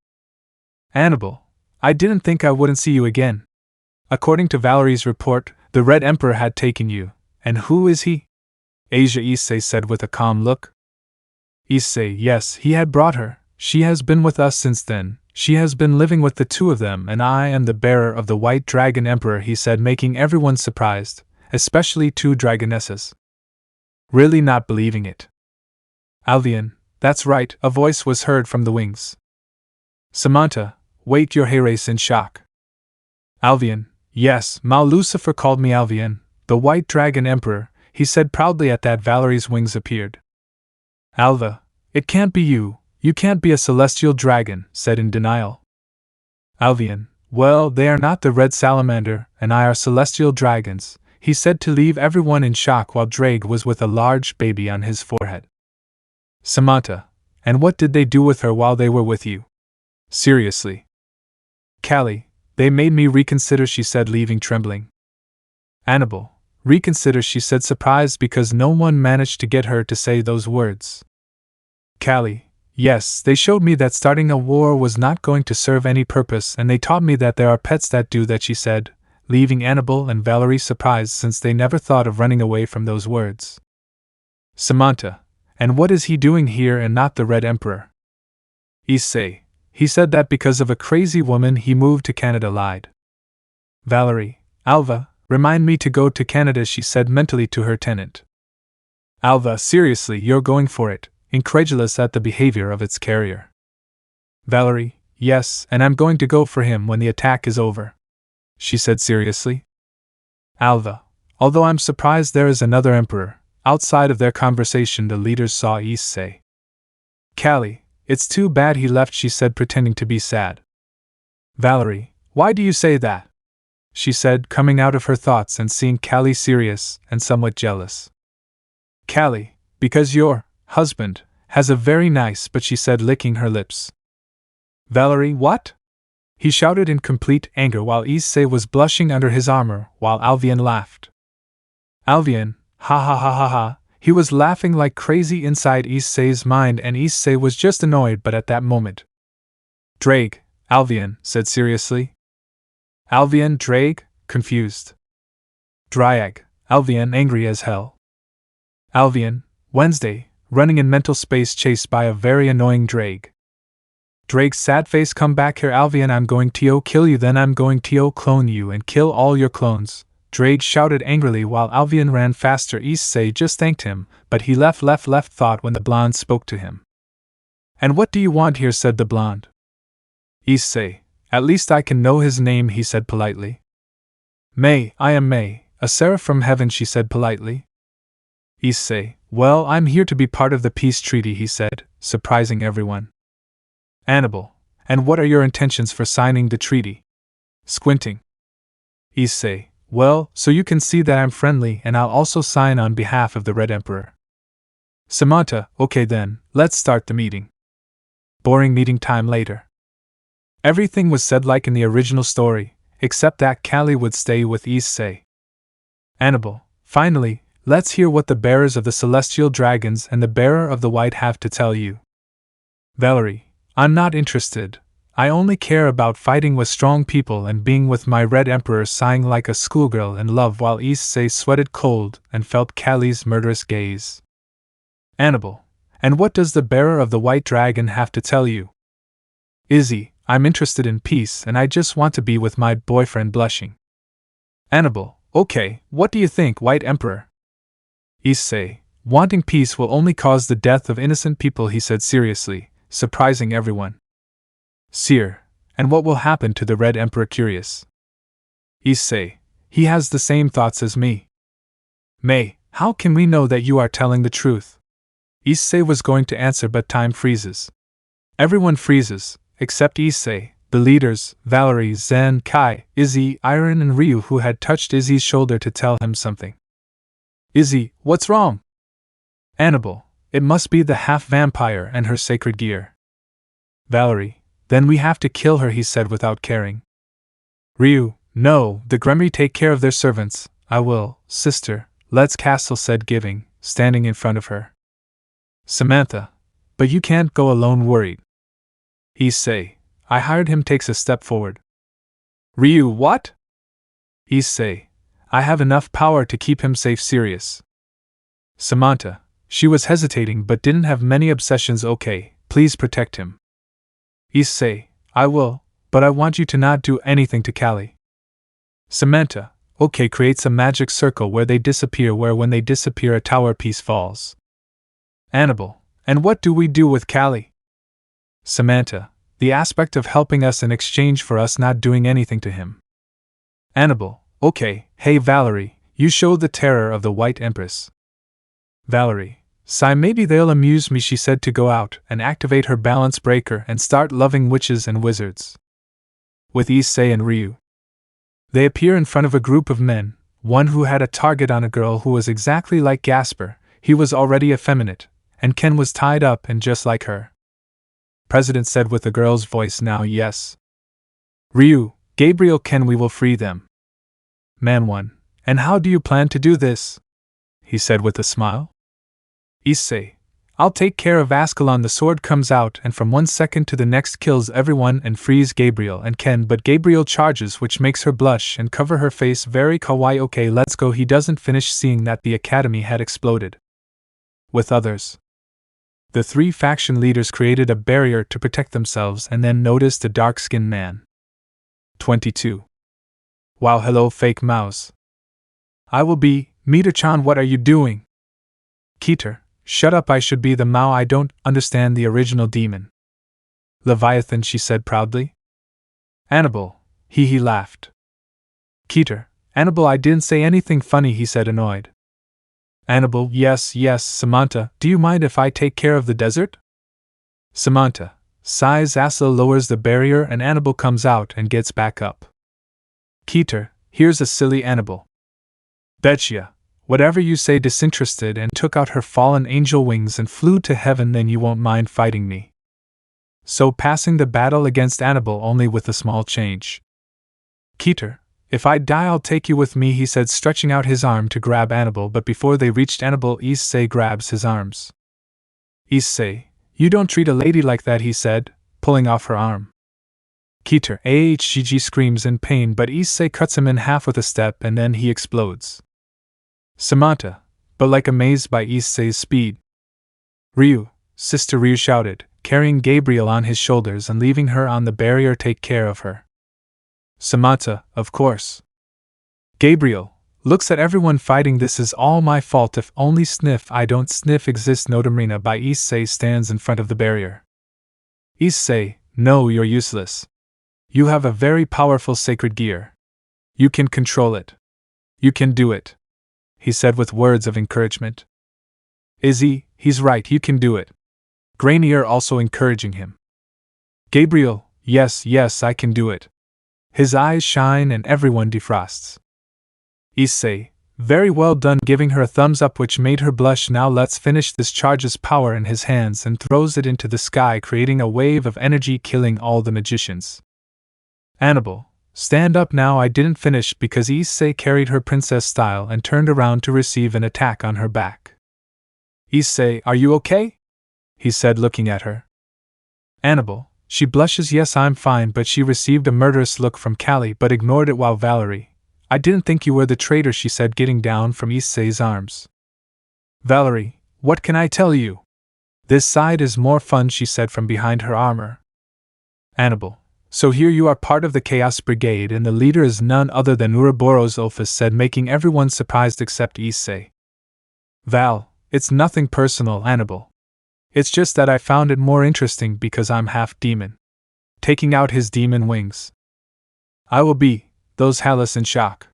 Annabelle, I didn't think I wouldn't see you again. According to Valerie's report, the Red Emperor had taken you. And who is he? Asia, Issei said with a calm look. Issei, yes, he had brought her. She has been with us since then. She has been living with the two of them, and I am the bearer of the White Dragon Emperor, he said, making everyone surprised, especially two dragonesses. Really not believing it. Alvion, that's right, a voice was heard from the wings. Samantha, wait, your Heres in shock. Alvion, yes, Mal Lucifer called me Alvion, the White Dragon Emperor, he said proudly. At that Valerie's wings appeared. Alva, it can't be you. You can't be a celestial dragon, said in denial. Alvian, well, they are not the red salamander, and I are celestial dragons, he said to leave everyone in shock while Drake was with a large baby on his forehead. Samantha, and what did they do with her while they were with you? Seriously. Callie, they made me reconsider, she said, leaving trembling. Annabelle, reconsider, she said, surprised because no one managed to get her to say those words. Callie, yes, they showed me that starting a war was not going to serve any purpose, and they taught me that there are pets that do that, she said, leaving Annabelle and Valerie surprised since they never thought of running away from those words. Samantha, and what is he doing here and not the Red Emperor? Issei, he said that because of a crazy woman he moved to Canada, lied. Valerie, Alva, remind me to go to Canada, she said mentally to her tenant. Alva, seriously, you're going for it, incredulous at the behavior of its carrier. Valerie, yes, and I'm going to go for him when the attack is over, she said seriously. Alva, although I'm surprised there is another emperor. Outside of their conversation, the leaders saw Issei. Callie, it's too bad he left, she said, pretending to be sad. Valerie, why do you say that? She said, coming out of her thoughts and seeing Callie serious and somewhat jealous. Callie, because your husband has a very nice, but she said, licking her lips. Valerie, what? He shouted in complete anger while Issei was blushing under his armor, while Alvian laughed. Alvian, ha ha ha ha ha, he was laughing like crazy inside Issei's mind, and Issei was just annoyed, but at that moment. Drake, Alvian said seriously. Alvian, Drake, confused. Dryag, Alvian, angry as hell. Alvian, Wednesday, running in mental space chased by a very annoying Drake. Drake's sad face, come back here, Alvian, I'm going to kill you, then I'm going to clone you and kill all your clones. Drake shouted angrily while Alvian ran faster. Issei just thanked him, but he left thought when the blonde spoke to him. And what do you want here, said the blonde. Issei, at least I can know his name, he said politely. May, I am May, a seraph from heaven, she said politely. Issei, well, I'm here to be part of the peace treaty, he said, surprising everyone. Annabelle, and what are your intentions for signing the treaty? Squinting. Issei, well, so you can see that I'm friendly, and I'll also sign on behalf of the Red Emperor. Samantha, okay then, let's start the meeting. Boring meeting time later. Everything was said like in the original story, except that Callie would stay with Issei. Annabelle, finally, let's hear what the bearers of the celestial dragons and the bearer of the white have to tell you. Valerie, I'm not interested. I only care about fighting with strong people and being with my Red Emperor, sighing like a schoolgirl in love while Issei sweated cold and felt Callie's murderous gaze. Annabelle, and what does the bearer of the white dragon have to tell you? Issei, I'm interested in peace and I just want to be with my boyfriend, blushing. Annabelle, okay, what do you think, White Emperor? Issei, wanting peace will only cause the death of innocent people, he said seriously, surprising everyone. Seer, and what will happen to the Red Emperor, curious? Issei, he has the same thoughts as me. May, how can we know that you are telling the truth? Issei was going to answer, but time freezes. Everyone freezes, except Issei, the leaders, Valerie, Zen, Kai, Issei, Iron and Ryu, who had touched Issei's shoulder to tell him something. Issei, what's wrong? Annabelle, it must be the half-vampire and her sacred gear. Valerie, then we have to kill her, he said without caring. Ryu, no, the Gremry take care of their servants. I will, sister, let's castle, said Giving, standing in front of her. Samantha, but you can't go alone, worried. Issei, I hired him, takes a step forward. Ryu, what? Issei, I have enough power to keep him safe, serious. Samantha, she was hesitating but didn't have many obsessions, okay, please protect him. Issei, I will, but I want you to not do anything to Callie. Samantha, okay, creates a magic circle where they disappear, where when they disappear a tower piece falls. Annabelle, and what do we do with Callie? Samantha, the aspect of helping us in exchange for us not doing anything to him. Annabelle, okay, hey Valerie, you showed the terror of the White Empress. Valerie, Sigh, maybe they'll amuse me, she said to go out and activate her balance breaker and start loving witches and wizards. With Issei and Ryu. They appear in front of a group of men, one who had a target on a girl who was exactly like Gasper. He was already effeminate, and Ken was tied up and just like her. President said with the girl's voice now. Yes. Ryu, Gabriel, Ken, we will free them. Man 1. And how do you plan to do this? He said with a smile. Issei, I'll take care of Ascalon. The sword comes out and from 1 second to the next kills everyone and frees Gabriel and Ken, but Gabriel charges, which makes her blush and cover her face very kawaii. Okay, let's go. He doesn't finish, seeing that the academy had exploded. With others. The 3 faction leaders created a barrier to protect themselves and then noticed a dark-skinned man. 22. Wow, hello, fake mouse. I will be, Meter-chan, what are you doing? Keter, shut up, I should be the Mao, I don't understand the original demon. Leviathan, she said proudly. Annabelle, he laughed. Keter, Annabelle, I didn't say anything funny, he said annoyed. Annabelle, yes, Samantha, do you mind if I take care of the desert? Samantha, sighs. Asa lowers the barrier and Annabelle comes out and gets back up. Keter, here's a silly Annabelle. Betcha, whatever you say, disinterested, and took out her fallen angel wings and flew to heaven. Then you won't mind fighting me. So passing the battle against Annabelle, only with a small change. Keter, if I die I'll take you with me, he said, stretching out his arm to grab Annabelle, but before they reached Annabelle, Issei grabs his arms. Issei, you don't treat a lady like that, he said, pulling off her arm. Keter, ahgg, screams in pain, but Issei cuts him in half with a step and then he explodes. Samantha, but like amazed by Issei's speed. Ryu, Sister Ryu shouted, carrying Gabriel on his shoulders and leaving her on the barrier, take care of her. Samantha, of course. Gabriel, looks at everyone fighting, this is all my fault, if only sniff, I don't sniff exist. Notamrina by Issei stands in front of the barrier. Issei, no, you're useless. You have a very powerful sacred gear. You can control it. You can do it, he said with words of encouragement. Izzy, he's right, you can do it. Grainier also encouraging him. Gabriel, yes, I can do it. His eyes shine and everyone defrosts. Issei, very well done, giving her a thumbs up which made her blush. Now let's finish this. Charges power in his hands and throws it into the sky, creating a wave of energy, killing all the magicians. Annabelle, stand up now. I didn't finish because Issei carried her princess style and turned around to receive an attack on her back. Issei, are you okay? He said, looking at her. Annabelle, she blushes. Yes, I'm fine, but she received a murderous look from Callie but ignored it, while Valerie, I didn't think you were the traitor, she said, getting down from Issei's arms. Valerie, what can I tell you? This side is more fun, she said from behind her armor. Annabelle, so here you are part of the Chaos Brigade and the leader is none other than Ouroboros, Ophius said, making everyone surprised except Issei. Val, it's nothing personal, Annabelle. It's just that I found it more interesting because I'm half demon. Taking out his demon wings. I will be, those Hallis in shock.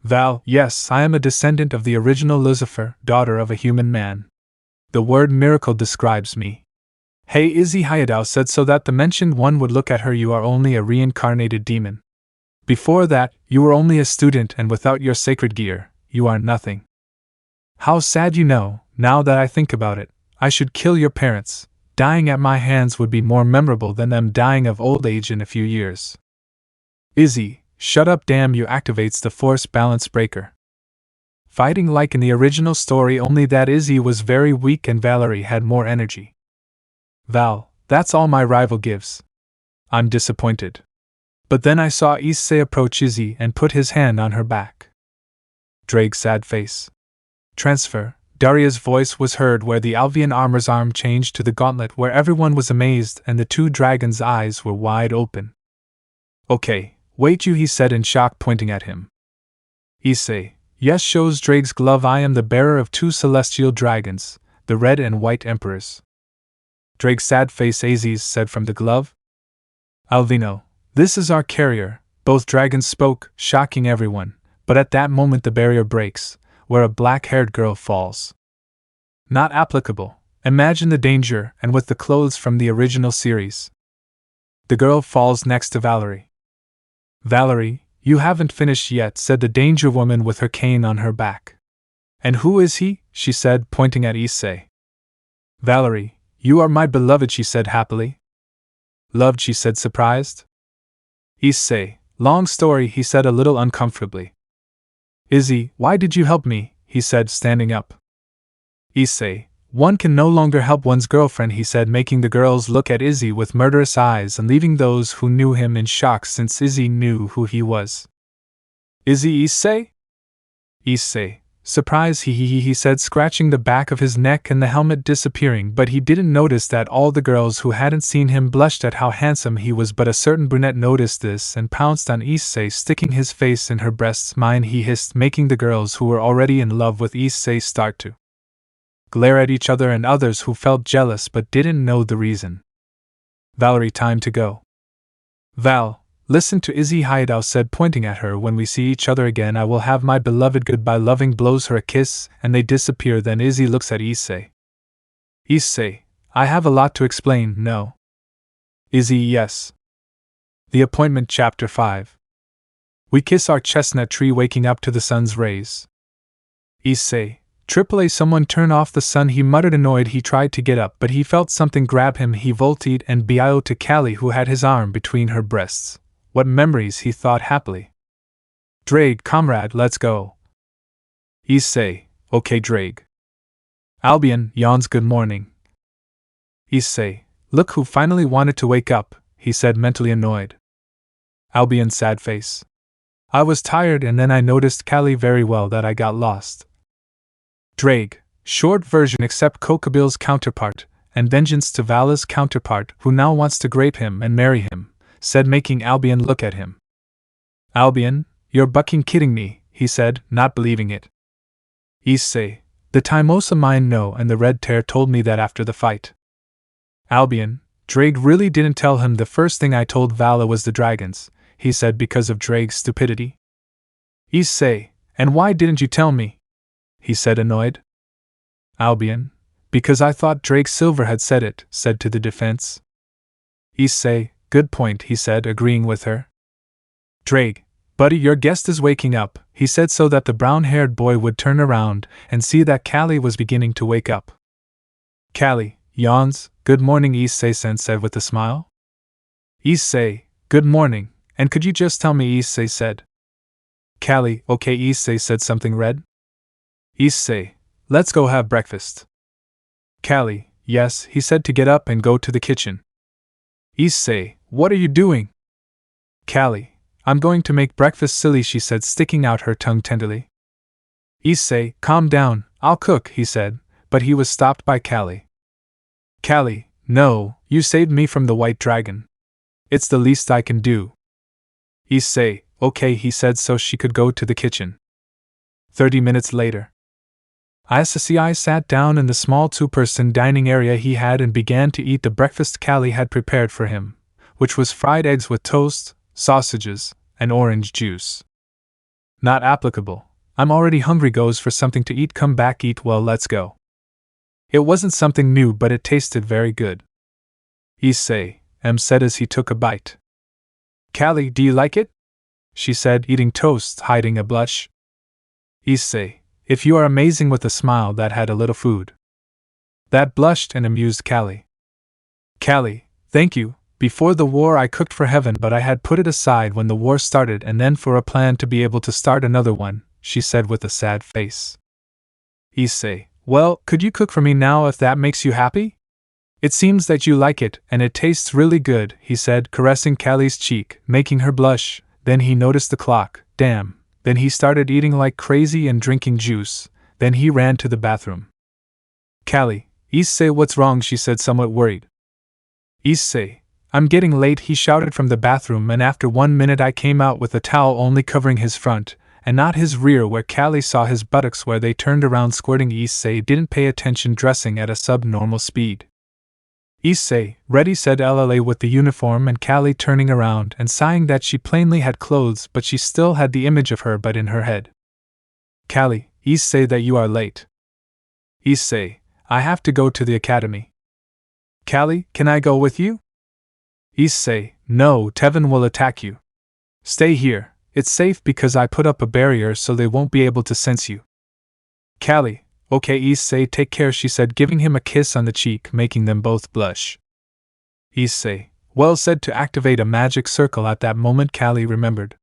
Val, yes, I am a descendant of the original Lucifer, daughter of a human man. The word miracle describes me. Hey Izzy, Hayadao said so that the mentioned one would look at her. You are only a reincarnated demon. Before that, you were only a student, and without your sacred gear, you are nothing. How sad, now that I think about it. I should kill your parents. Dying at my hands would be more memorable than them dying of old age in a few years. Izzy, shut up, damn you, activates the force balance breaker. Fighting like in the original story, only that Izzy was very weak and Valerie had more energy. Val, that's all my rival gives. I'm disappointed. But then I saw Issei approach Izzy and put his hand on her back. Drake's sad face. Transfer. Daria's voice was heard where the Alvian armor's arm changed to the gauntlet, where everyone was amazed and the 2 dragons' eyes were wide open. Okay, wait, he said in shock, pointing at him. Issei, yes, shows Drake's glove. I am the bearer of 2 celestial dragons, the red and white emperors. Drake's sad face. Aziz said from the glove. Alvino, this is our carrier. Both dragons spoke, shocking everyone, but at that moment the barrier breaks, where a black-haired girl falls. Not applicable. Imagine the danger, and with the clothes from the original series. The girl falls next to Valerie. Valerie, you haven't finished yet, said the danger woman with her cane on her back. And who is he? She said, pointing at Issei. Valerie, you are my beloved, she said happily. Loved, she said, surprised. Issei, long story, he said a little uncomfortably. Izzy, why did you help me? He said, standing up. Issei, one can no longer help one's girlfriend, he said, making the girls look at Izzy with murderous eyes and leaving those who knew him in shock since Izzy knew who he was. Izzy Issei? Issei, surprise, he said, scratching the back of his neck and the helmet disappearing, but he didn't notice that all the girls who hadn't seen him blushed at how handsome he was, but a certain brunette noticed this and pounced on Issei, sticking his face in her breasts. Mine, he hissed, making the girls who were already in love with Issei start to glare at each other and others who felt jealous but didn't know the reason. Valerie, time to go. Val, listen to Izzy, Haidao said, pointing at her. When we see each other again, I will have my beloved goodbye. Loving blows her a kiss, and they disappear. Then Izzy looks at Issei. Issei, I have a lot to explain, no? Izzy, yes. The appointment, Chapter 5. We kiss our chestnut tree, waking up to the sun's rays. Issei, AAA, someone turn off the sun, he muttered, annoyed. He tried to get up, but he felt something grab him. He volteed and bio to Callie, who had his arm between her breasts. What memories, he thought happily. Drake, comrade, let's go. Issei, okay Drake. Albion yawns, good morning. Issei, look who finally wanted to wake up, he said, mentally annoyed. Albion, sad face. I was tired and then I noticed Callie very well that I got lost. Drake, short version except Kokabil's counterpart, and vengeance to Vala's counterpart, who now wants to grape him and marry him, said, making Albion look at him. Albion, you're bucking kidding me, he said, not believing it. Issei, the Timosa mine no, and the Red Tear told me that after the fight. Albion, Drake really didn't tell him. The first thing I told Vala was the dragons, he said, because of Drake's stupidity. Issei, and why didn't you tell me? He said, annoyed. Albion, because I thought Drake Silver had said it, said to the defense. Issei, good point, he said, agreeing with her. Drake, buddy, your guest is waking up, he said, so that the brown-haired boy would turn around and see that Callie was beginning to wake up. Callie, yawns, good morning, Issei-sen said with a smile. Issei, good morning, and could you just tell me, Issei said. Callie, okay, Issei said something red. Issei, let's go have breakfast. Callie, yes, he said, to get up and go to the kitchen. Issei, what are you doing? Callie, I'm going to make breakfast, silly, she said, sticking out her tongue tenderly. Issei, calm down, I'll cook, he said, but he was stopped by Callie. Callie, no, you saved me from the white dragon. It's the least I can do. Issei, okay, he said, so she could go to the kitchen. 30 minutes later. Issei sat down in the small two-person dining area he had and began to eat the breakfast Callie had prepared for him, which was fried eggs with toast, sausages, and orange juice. Not applicable. I'm already hungry. Goes for something to eat. Come back, eat well, let's go. It wasn't something new, but it tasted very good. Issei, said as he took a bite. Callie, do you like it? She said, eating toast, hiding a blush. Issei, if you are amazing, with a smile that had a little food. That blushed and amused Callie. Callie, thank you. Before the war I cooked for heaven, but I had put it aside when the war started, and then for a plan to be able to start another one, she said with a sad face. Issei, well, could you cook for me now if that makes you happy? It seems that you like it, and it tastes really good, he said, caressing Callie's cheek, making her blush. Then he noticed the clock. Damn. Then he started eating like crazy and drinking juice. Then he ran to the bathroom. Callie, Issei, what's wrong? She said, somewhat worried. Issei, I'm getting late, he shouted from the bathroom, and after 1 minute I came out with a towel only covering his front, and not his rear, where Callie saw his buttocks where they turned around squirting. Issei didn't pay attention, dressing at a subnormal speed. Issei, ready, said LLA with the uniform, and Callie turning around and sighing that she plainly had clothes, but she still had the image of her but in her head. Callie, Issei, that you are late. Issei, I have to go to the academy. Callie, can I go with you? Issei, no, Tevin will attack you. Stay here, it's safe because I put up a barrier so they won't be able to sense you. Callie, okay Issei, take care, she said, giving him a kiss on the cheek, making them both blush. Issei, well said, to activate a magic circle. At that moment Callie remembered.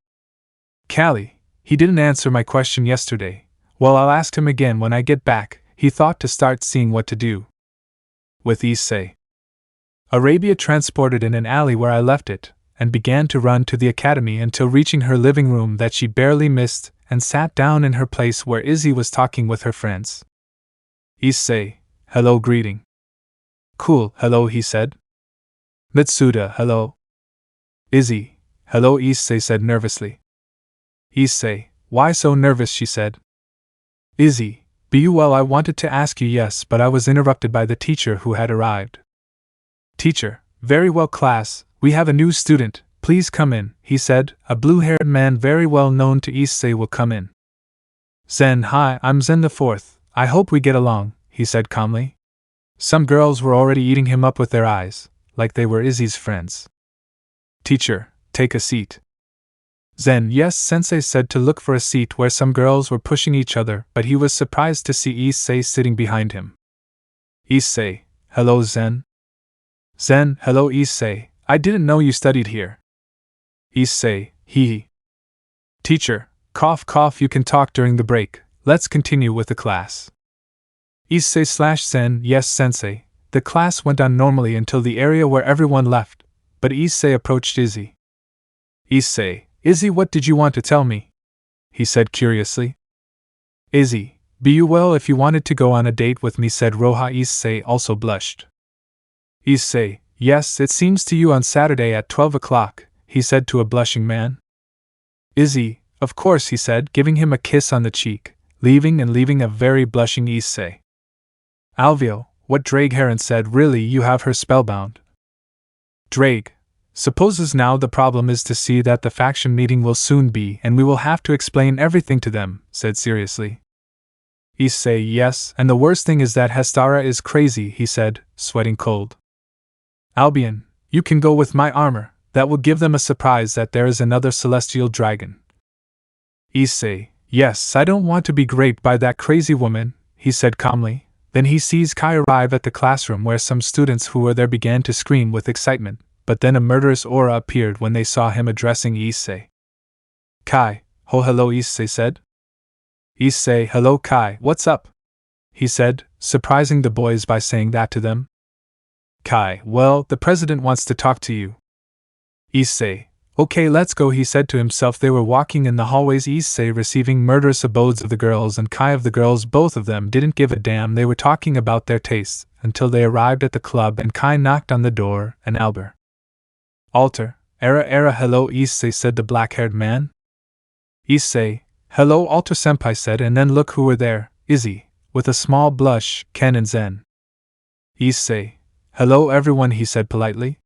Callie, he didn't answer my question yesterday. Well, I'll ask him again when I get back, he thought, to start seeing what to do. With Issei. Arabia transported in an alley where I left it, and began to run to the academy until reaching her living room that she barely missed, and sat down in her place where Issei was talking with her friends. Issei, hello, greeting. Cool, hello, he said. Mitsuda, hello. Issei, hello, Issei said nervously. Issei, why so nervous, she said. Issei, be you well, I wanted to ask you, yes, but I was interrupted by the teacher who had arrived. Teacher, very well class, we have a new student, please come in, he said. A blue-haired man very well known to Issei will come in. Zen, hi, I'm Zen the Fourth, I hope we get along, he said calmly. Some girls were already eating him up with their eyes, like they were Issei's friends. Teacher, take a seat. Zen, yes, Sensei said to look for a seat where some girls were pushing each other, but he was surprised to see Issei sitting behind him. Issei, hello Zen. Zen, hello Issei, I didn't know you studied here. Issei, hee. Teacher, cough cough, you can talk during the break, let's continue with the class. Issei/Zen, yes Sensei. The class went on normally until the area where everyone left, but Issei approached Issei. Issei, Issei, what did you want to tell me? He said curiously. Issei, be you well, if you wanted to go on a date with me, said Roha. Issei also blushed. Issei, yes, it seems to you on Saturday at 12 o'clock, he said to a blushing man. Issei, of course, he said, giving him a kiss on the cheek, leaving a very blushing Issei. Alvio, what Drake Heron said, really, you have her spellbound. Drake, supposes now the problem is to see that the faction meeting will soon be, and we will have to explain everything to them, said seriously. Issei, yes, and the worst thing is that Hestara is crazy, he said, sweating cold. Albion, you can go with my armor, that will give them a surprise that there is another celestial dragon. Issei, yes, I don't want to be raped by that crazy woman, he said calmly. Then he sees Kai arrive at the classroom where some students who were there began to scream with excitement, but then a murderous aura appeared when they saw him addressing Issei. Kai, ho hello, Issei said. Issei, hello Kai, what's up? He said, surprising the boys by saying that to them. Kai, well, the president wants to talk to you. Issei, okay, let's go, he said to himself. They were walking in the hallways, Issei receiving murderous abodes of the girls and Kai of the girls. Both of them didn't give a damn, they were talking about their tastes, until they arrived at the club and Kai knocked on the door, and Albert. Alter, era hello Issei, said the black-haired man. Issei, hello Alter senpai said, and then look who were there, Issei, with a small blush, Ken and Zen. Issei, hello everyone, he said politely.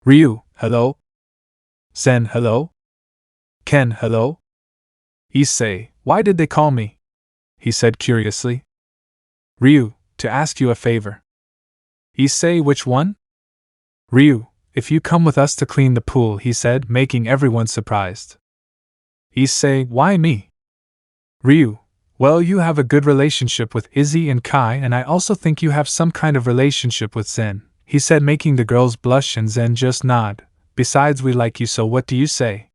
Ryu, hello. Zen, hello. Ken, hello. Issei, why did they call me? He said curiously. Ryu, to ask you a favor. Issei, which one? Ryu, if you come with us to clean the pool, he said, making everyone surprised. Issei, why me? Ryu, well, you have a good relationship with Issei and Kai, and I also think you have some kind of relationship with Zen, he said, making the girls blush, and Zen just nod. Besides, we like you, so what do you say?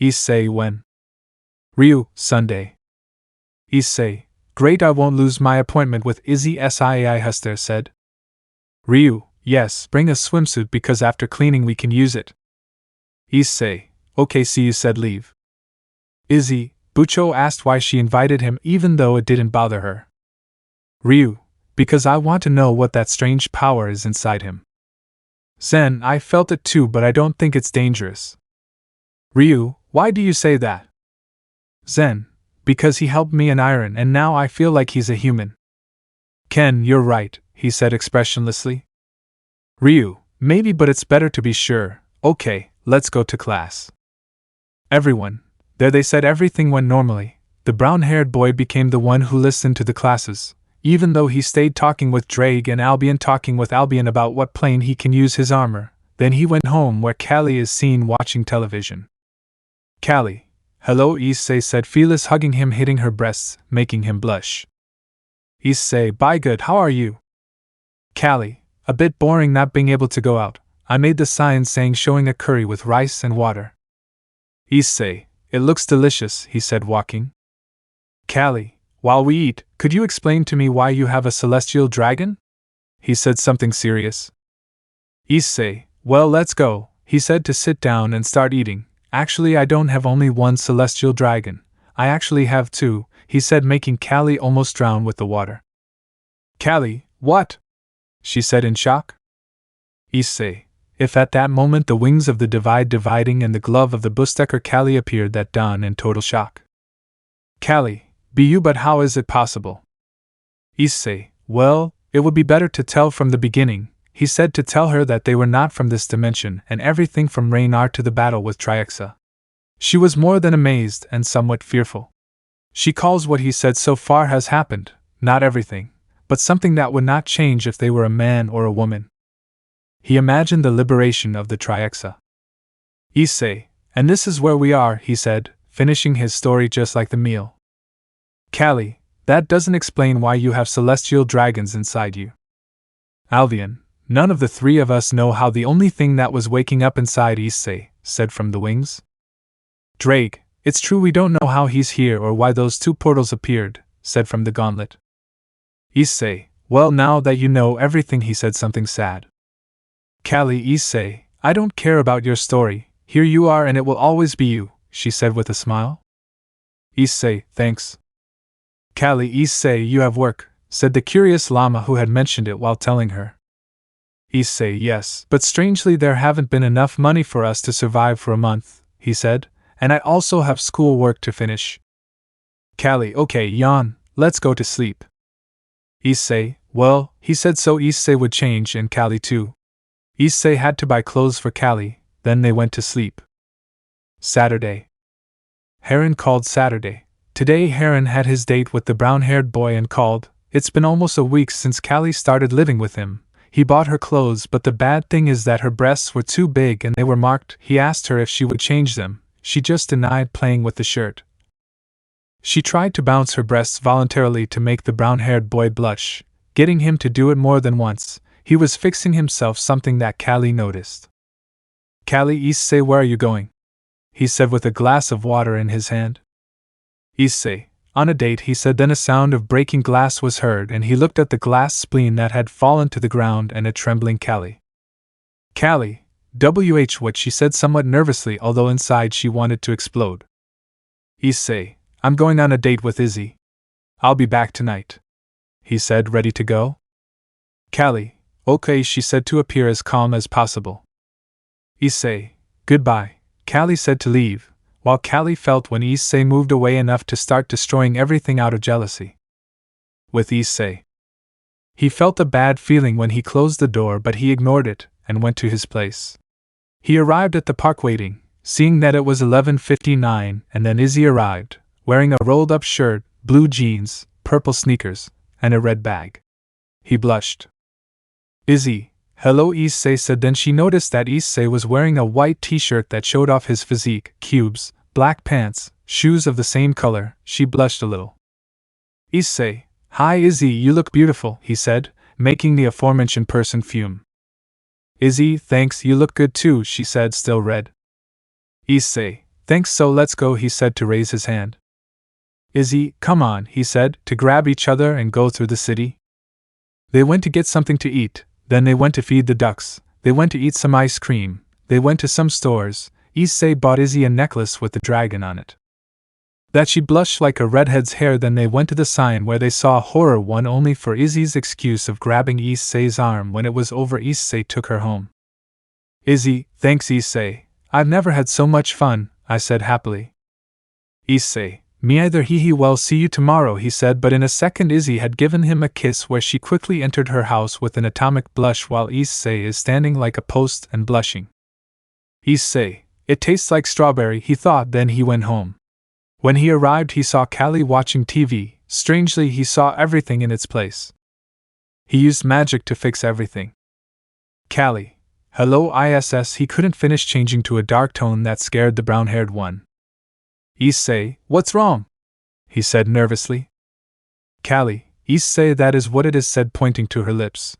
Issei, when? Ryu, Sunday. Issei, great, I won't lose my appointment with Issei. Sai Hester said. Ryu, yes, bring a swimsuit because after cleaning we can use it. Issei, okay, see you, said leave. Issei, Bucho asked why she invited him even though it didn't bother her. Ryu, because I want to know what that strange power is inside him. Zen, I felt it too, but I don't think it's dangerous. Ryu, why do you say that? Zen, because he helped me in iron and now I feel like he's a human. Ken, you're right, he said expressionlessly. Ryu, maybe, but it's better to be sure. Okay, let's go to class. Everyone, there, they said everything went normally. The brown-haired boy became the one who listened to the classes. Even though he stayed talking with Drake and Albion talking with Albion about what plane he can use his armor, then he went home where Callie is seen watching television. Callie. Hello, Issei said, Phyllis hugging him, hitting her breasts, making him blush. Issei, bye, good, how are you? Callie. A bit boring not being able to go out. I made the sign saying showing a curry with rice and water. Issei. It looks delicious, he said, walking. Callie. While we eat, could you explain to me why you have a celestial dragon? He said, something serious. Issei. Well, let's go, he said, to sit down and start eating. Actually, I don't have only one celestial dragon. I actually have two, he said, making Callie almost drown with the water. Callie, what? She said in shock. Issei. If at that moment the wings of the dividing and the glove of the Bustecker Callie appeared that dawn in total shock. Callie. Be you, but how is it possible? Issei. Well, it would be better to tell from the beginning, he said, to tell her that they were not from this dimension and everything from Raynar to the battle with Triexa. She was more than amazed and somewhat fearful. She calls what he said so far has happened, not everything, but something that would not change if they were a man or a woman. He imagined the liberation of the Trihexa. Issei, and this is where we are, he said, finishing his story just like the meal. Callie, that doesn't explain why you have celestial dragons inside you. Albion, none of the three of us know how the only thing that was waking up inside Issei, said from the wings. Drake, it's true we don't know how he's here or why those two portals appeared, said from the gauntlet. Issei, well, now that you know everything, he said, something sad. Callie. Issei, I don't care about your story, here you are and it will always be you, she said with a smile. Issei, thanks. Callie. Issei, you have work, said the curious llama who had mentioned it while telling her. Issei, yes, but strangely there haven't been enough money for us to survive for a month, he said, and I also have school work to finish. Callie. Okay, yawn, let's go to sleep. Issei, well, he said so Issei would change and Callie too. Issei had to buy clothes for Callie, then they went to sleep. Saturday. Harem called Saturday. Today Harem had his date with the brown-haired boy and called. It's been almost a week since Callie started living with him. He bought her clothes, but the bad thing is that her breasts were too big and they were marked. He asked her if she would change them. She just denied playing with the shirt. She tried to bounce her breasts voluntarily to make the brown-haired boy blush, getting him to do it more than once. He was fixing himself, something that Callie noticed. Callie. Issei, where are you going? He said with a glass of water in his hand. Issei, on a date, he said. Then a sound of breaking glass was heard and he looked at the glass spleen that had fallen to the ground and a trembling Callie. Callie. What? She said somewhat nervously, although inside she wanted to explode. Issei, I'm going on a date with Izzy. I'll be back tonight. He said, ready to go. Callie. Okay, she said, to appear as calm as possible. Issei. Goodbye, Callie said, to leave, while Callie felt when Issei moved away enough to start destroying everything out of jealousy. With Issei. He felt a bad feeling when he closed the door, but he ignored it and went to his place. He arrived at the park waiting, seeing that it was 11:59, and then Izzy arrived, wearing a rolled-up shirt, blue jeans, purple sneakers, and a red bag. He blushed. Izzy, hello, Issei said. Then she noticed that Issei was wearing a white t-shirt that showed off his physique, cubes, black pants, shoes of the same color. She blushed a little. Issei, hi Izzy, you look beautiful, he said, making the aforementioned person fume. Izzy, thanks, you look good too, she said, still red. Issei, thanks, so let's go, he said, to raise his hand. Izzy, come on, he said, to grab each other and go through the city. They went to get something to eat. Then they went to feed the ducks, they went to eat some ice cream, they went to some stores. Issei bought Izzy a necklace with the dragon on it. That she blushed like a redhead's hair. Then they went to the sign where they saw a horror one only for Izzy's excuse of grabbing Issei's arm. When it was over, Issei took her home. Izzy, thanks Issei, I've never had so much fun, I said happily. Issei, me either. He well, see you tomorrow, he said, but in a second Izzy had given him a kiss where she quickly entered her house with an atomic blush while Issei is standing like a post and blushing. Issei, it tastes like strawberry, he thought. Then he went home. When he arrived he saw Callie watching TV, strangely he saw everything in its place. He used magic to fix everything. Callie. Hello ISS. He couldn't finish changing to a dark tone that scared the brown-haired one. Issei, what's wrong? He said nervously. Callie. Issei, that is what it is, said, pointing to her lips.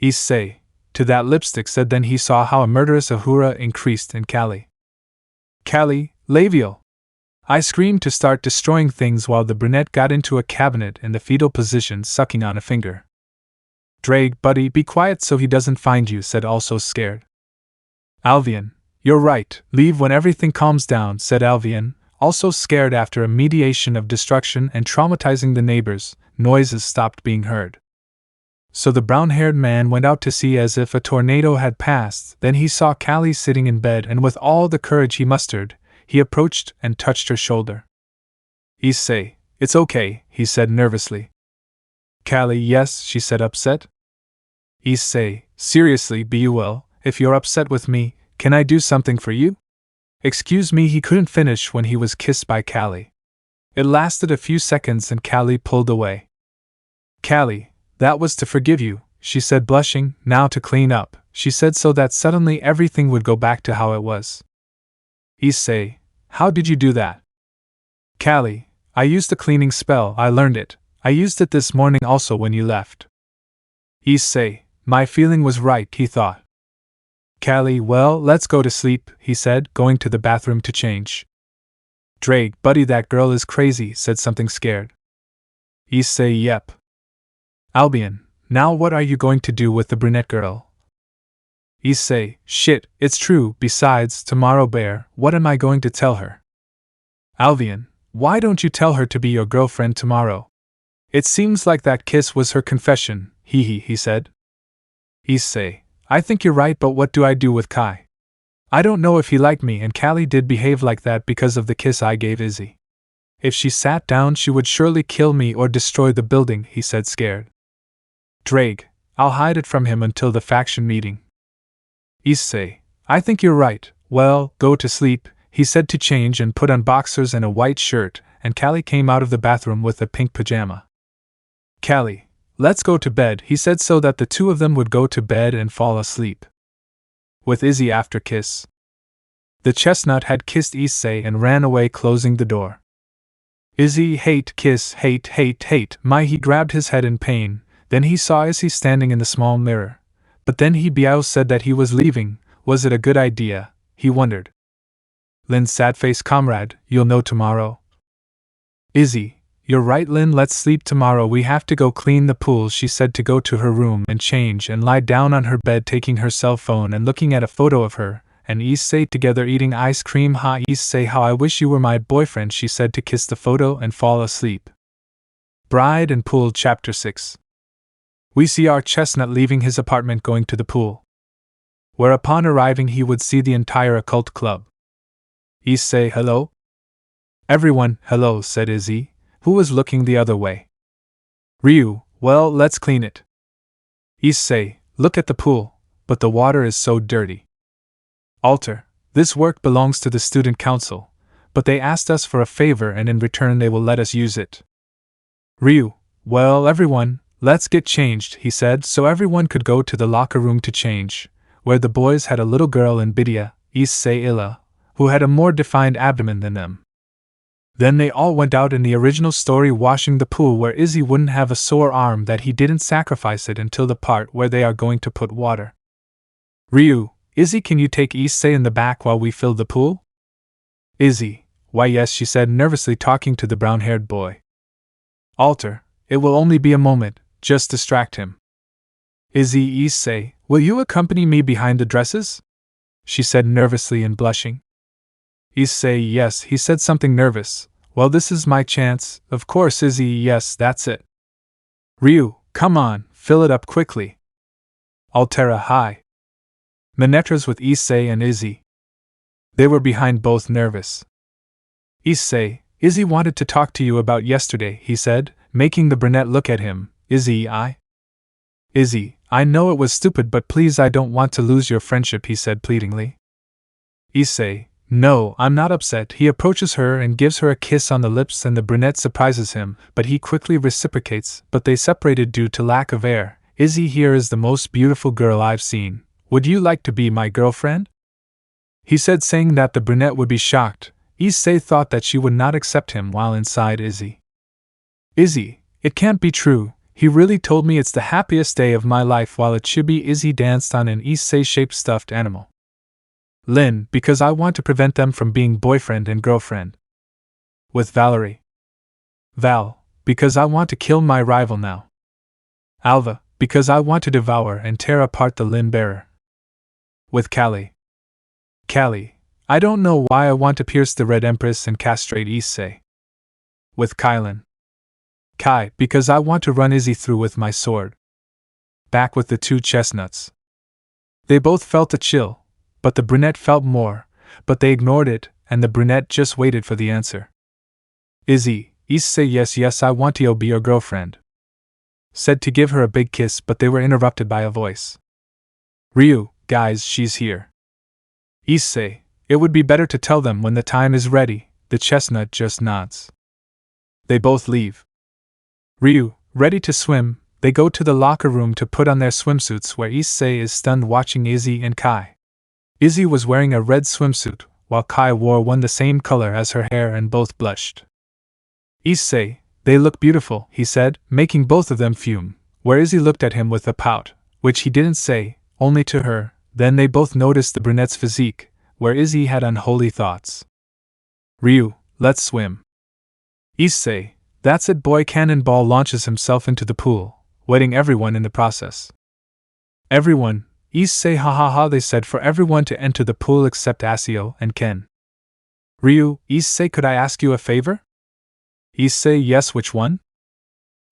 Issei, to that lipstick, said. Then he saw how a murderous ahura increased in Callie. Callie, labial. I screamed to start destroying things while the brunette got into a cabinet in the fetal position, sucking on a finger. Drake, buddy, be quiet so he doesn't find you, said, also scared. Alvian, you're right, leave when everything calms down, said Alvian, also scared. After a mediation of destruction and traumatizing the neighbors, noises stopped being heard. So the brown-haired man went out to see as if a tornado had passed. Then he saw Callie sitting in bed, and with all the courage he mustered, he approached and touched her shoulder. Issei, it's okay, he said nervously. Callie, yes, she said, upset. Issei, seriously, be well, if you're upset with me, can I do something for you? Excuse me, he couldn't finish when he was kissed by Callie. It lasted a few seconds and Callie pulled away. Callie, that was to forgive you, she said, blushing. Now to clean up, she said, so that suddenly everything would go back to how it was. Issei, how did you do that? Callie, I used a cleaning spell, I learned it. I used it this morning also when you left. Issei, my feeling was right, he thought. Callie, well, let's go to sleep, he said, going to the bathroom to change. Drake, buddy, that girl is crazy, said something scared. Issei, yep. Albion, now what are you going to do with the brunette girl? Issei, shit, it's true, besides, tomorrow bear, what am I going to tell her? Albion, why don't you tell her to be your girlfriend tomorrow? It seems like that kiss was her confession, he said. Issei, I think you're right, but what do I do with Kai? I don't know if he liked me, and Callie did behave like that because of the kiss I gave Izzy. If she sat down she would surely kill me or destroy the building, he said, scared. Drake, I'll hide it from him until the faction meeting. Issei, I think you're right, well, go to sleep, he said, to change and put on boxers and a white shirt, and Callie came out of the bathroom with a pink pajama. Callie, let's go to bed, he said, so that the two of them would go to bed and fall asleep. With Izzy after kiss. The chestnut had kissed Issei and ran away, closing the door. Izzy, hate, kiss, hate, my, he grabbed his head in pain. Then he saw Issei standing in the small mirror. But then Biao said that he was leaving. Was it a good idea? He wondered. Lin, sad face, comrade, you'll know tomorrow. Izzy, you're right, Lin, let's sleep tomorrow. We have to go clean the pool, she said, to go to her room and change and lie down on her bed, taking her cell phone and looking at a photo of her and Issei together eating ice cream. Ha, Issei, how I wish you were my boyfriend, she said, to kiss the photo and fall asleep. Bride and Pool, Chapter 6. We see our chestnut leaving his apartment going to the pool, where upon arriving he would see the entire occult club. Issei, hello? Everyone, hello, said Izzy, who was looking the other way. Ryu, well, let's clean it. Issei, look at the pool, but the water is so dirty. Alter, this work belongs to the student council, but they asked us for a favor and in return they will let us use it. Ryu, well, everyone, let's get changed, he said, so everyone could go to the locker room to change, where the boys had a little girl in Bidia, Issei Illa, who had a more defined abdomen than them. Then they all went out in the original story, washing the pool, where Izzy wouldn't have a sore arm that he didn't sacrifice it until the part where they are going to put water. Ryu, Izzy, can you take Issei in the back while we fill the pool? Izzy, why yes, she said nervously, talking to the brown-haired boy. Alter, it will only be a moment, just distract him. Izzy, Issei, will you accompany me behind the dresses? She said nervously and blushing. Issei, yes, he said, something nervous. Well, this is my chance, of course. Izzy, yes, that's it. Ryu, come on, fill it up quickly. Altera, hi. Minetras with Issei and Izzy. They were behind, both nervous. Issei, Izzy wanted to talk to you about yesterday, he said, making the brunette look at him. Izzy, Izzy, I know it was stupid, but please, I don't want to lose your friendship, he said pleadingly. Issei, No, I'm not upset. He approaches her and gives her a kiss on the lips, and the brunette surprises him, but he quickly reciprocates, but they separated due to lack of air. Issei here is the most beautiful girl I've seen. Would you like to be my girlfriend? He said, saying that the brunette would be shocked. Issei thought that she would not accept him while inside Issei. Issei, it can't be true. He really told me it's the happiest day of my life while a chibi Issei danced on an Issei-shaped stuffed animal. Lin, because I want to prevent them from being boyfriend and girlfriend. With Valerie. Val, because I want to kill my rival now. Alva, because I want to devour and tear apart the Lin bearer. With Callie. Callie, I don't know why I want to pierce the Red Empress and castrate Issei. With Kylan. Kai, because I want to run Issei through with my sword. Back with the two chestnuts. They both felt a chill, but the brunette felt more, but they ignored it, and the brunette just waited for the answer. Issei, yes, I want to be your girlfriend. Said to give her a big kiss, but they were interrupted by a voice. Ryu, guys, she's here. Issei, it would be better to tell them when the time is ready. The chestnut just nods. They both leave. Ryu, ready to swim, they go to the locker room to put on their swimsuits, where Issei is stunned watching Issei and Kai. Issei was wearing a red swimsuit, while Kai wore one the same color as her hair, and both blushed. Issei, they look beautiful, he said, making both of them fume, where Issei looked at him with a pout, which he didn't say, only to her. Then they both noticed the brunette's physique, where Issei had unholy thoughts. Ryu, let's swim. Issei, that's it. Boy Cannonball launches himself into the pool, wetting everyone in the process. Everyone, Issei, ha, they said for everyone to enter the pool except Asio and Ken. Ryu, Issei, could I ask you a favor? Issei, yes, which one?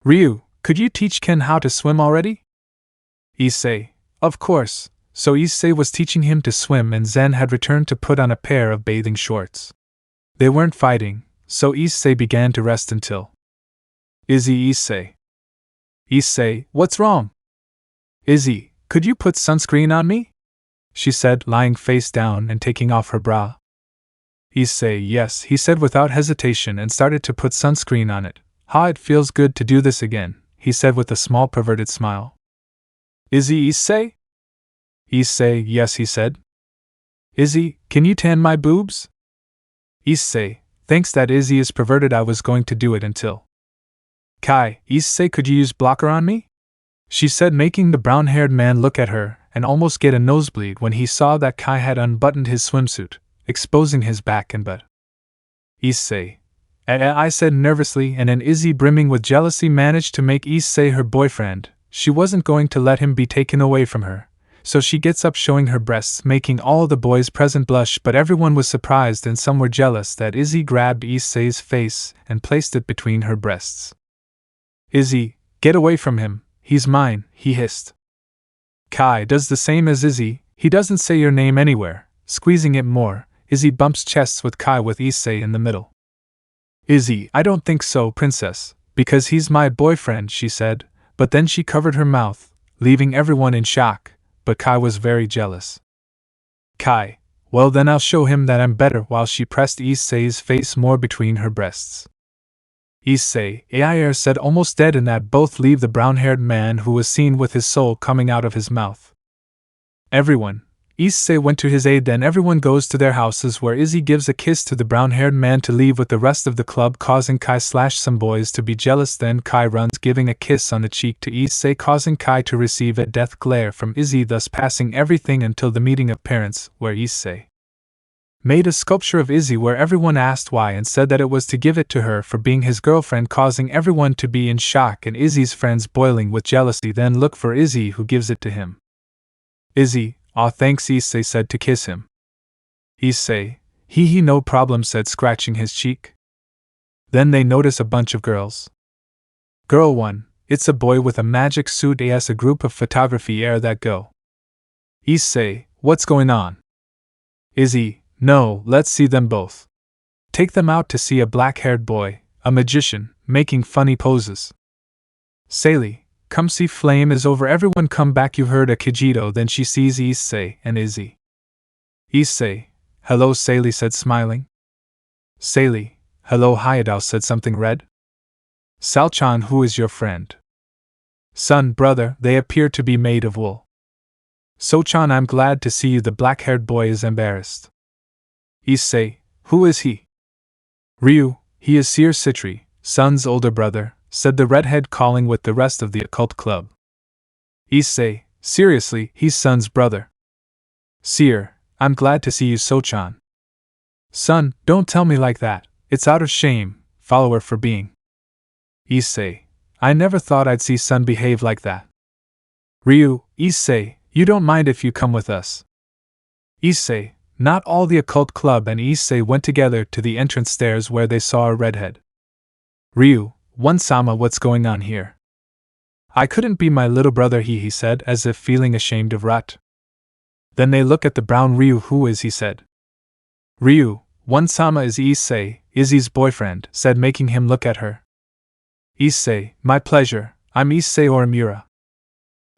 Ryu, could you teach Ken how to swim already? Issei, of course. So Issei was teaching him to swim, and Zen had returned to put on a pair of bathing shorts. They weren't fighting, so Issei began to rest until. Issei. Issei, what's wrong? Issei, could you put sunscreen on me? She said, lying face down and taking off her bra. Issei, yes, he said without hesitation, and started to put sunscreen on it. It feels good to do this again, he said with a small perverted smile. Issei? Issei, yes, he said. Issei, can you tan my boobs? Issei, thanks that Issei is perverted, I was going to do it until. Kai, Issei, could you use blocker on me? She said, making the brown-haired man look at her and almost get a nosebleed when he saw that Kai had unbuttoned his swimsuit, exposing his back and butt. Issei. I said nervously, and then Issei, brimming with jealousy, managed to make Issei her boyfriend. She wasn't going to let him be taken away from her. So she gets up, showing her breasts, making all the boys present blush, but everyone was surprised and some were jealous that Issei grabbed Issei's face and placed it between her breasts. Issei, get away from him, he's mine, he hissed. Kai does the same as Issei, he doesn't say your name anywhere, squeezing it more. Issei bumps chests with Kai with Issei in the middle. Issei, I don't think so, princess, because he's my boyfriend, she said, but then she covered her mouth, leaving everyone in shock. But Kai was very jealous. Kai, well then I'll show him that I'm better, while she pressed Issei's face more between her breasts. Issei, Air said, almost dead, and that both leave the brown-haired man who was seen with his soul coming out of his mouth. Everyone. Issei went to his aid, then everyone goes to their houses, where Issei gives a kiss to the brown-haired man to leave with the rest of the club, causing Kai / some boys to be jealous. Then Kai runs, giving a kiss on the cheek to Issei, causing Kai to receive a death glare from Issei, thus passing everything until the meeting of parents, where Issei made a sculpture of Issei, where everyone asked why and said that it was to give it to her for being his girlfriend, causing everyone to be in shock and Issei's friends boiling with jealousy. Then look for Issei, who gives it to him. Issei, aw, thanks, Issei said to kiss him. Issei, he no problem, said, scratching his cheek. Then they notice a bunch of girls. Girl 1, it's a boy with a magic suit, as a group of photography that go. Issei, what's going on? Issei, no, let's see them both. Take them out to see a black-haired boy, a magician, making funny poses. Sally, come see, flame is over, everyone come back, you heard a Kijito. Then she sees Issei and Issei. Issei, Hello, Sally said, smiling. Sally, hello, Hayadao said, something red. Salchan, who is your friend? Son, brother, they appear to be made of wool. Sochan, I'm glad to see you. The black-haired boy is embarrassed. Issei, who is he? Ryu, he is Seer Citri, Sun's older brother, said the redhead, calling with the rest of the occult club. Issei, seriously, he's Sun's brother. Seer, I'm glad to see you, Sochan. Son, don't tell me like that, it's out of shame, follower for being. Issei, I never thought I'd see Sun behave like that. Ryu, Issei, you don't mind if you come with us. Issei, not all. The occult club and Issei went together to the entrance stairs where they saw a redhead. Ryu, One-sama, what's going on here? I couldn't be my little brother, he said, as if feeling ashamed of Rat. Then they look at the brown Ryu. Who is he, said. Ryu, One-sama is Issei, Izzy's boyfriend, said, making him look at her. Issei, my pleasure, I'm Issei Orimura.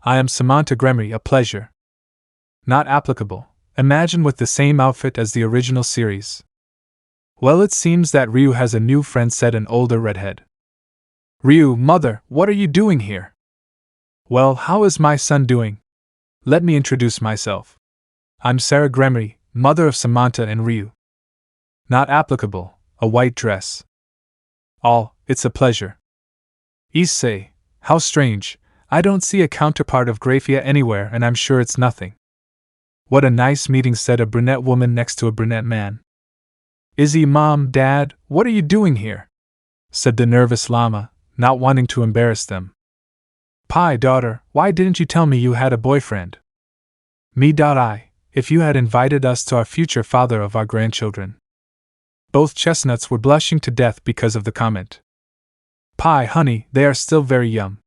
I am Samantha Gremery, a pleasure. Not applicable. Imagine with the same outfit as the original series. Well, it seems that Ryu has a new friend, said an older redhead. Ryu, mother, what are you doing here? Well, how is my son doing? Let me introduce myself. I'm Sarah Gremery, mother of Samantha and Ryu. Not applicable, a white dress. It's a pleasure. Issei, how strange, I don't see a counterpart of Graphia anywhere, and I'm sure it's nothing. What a nice meeting, said a brunette woman next to a brunette man. Izzy, Mom, Dad, what are you doing here? Said the nervous llama, not wanting to embarrass them. Pi, daughter, why didn't you tell me you had a boyfriend? If you had invited us to our future father of our grandchildren. Both chestnuts were blushing to death because of the comment. Pi, honey, they are still very young.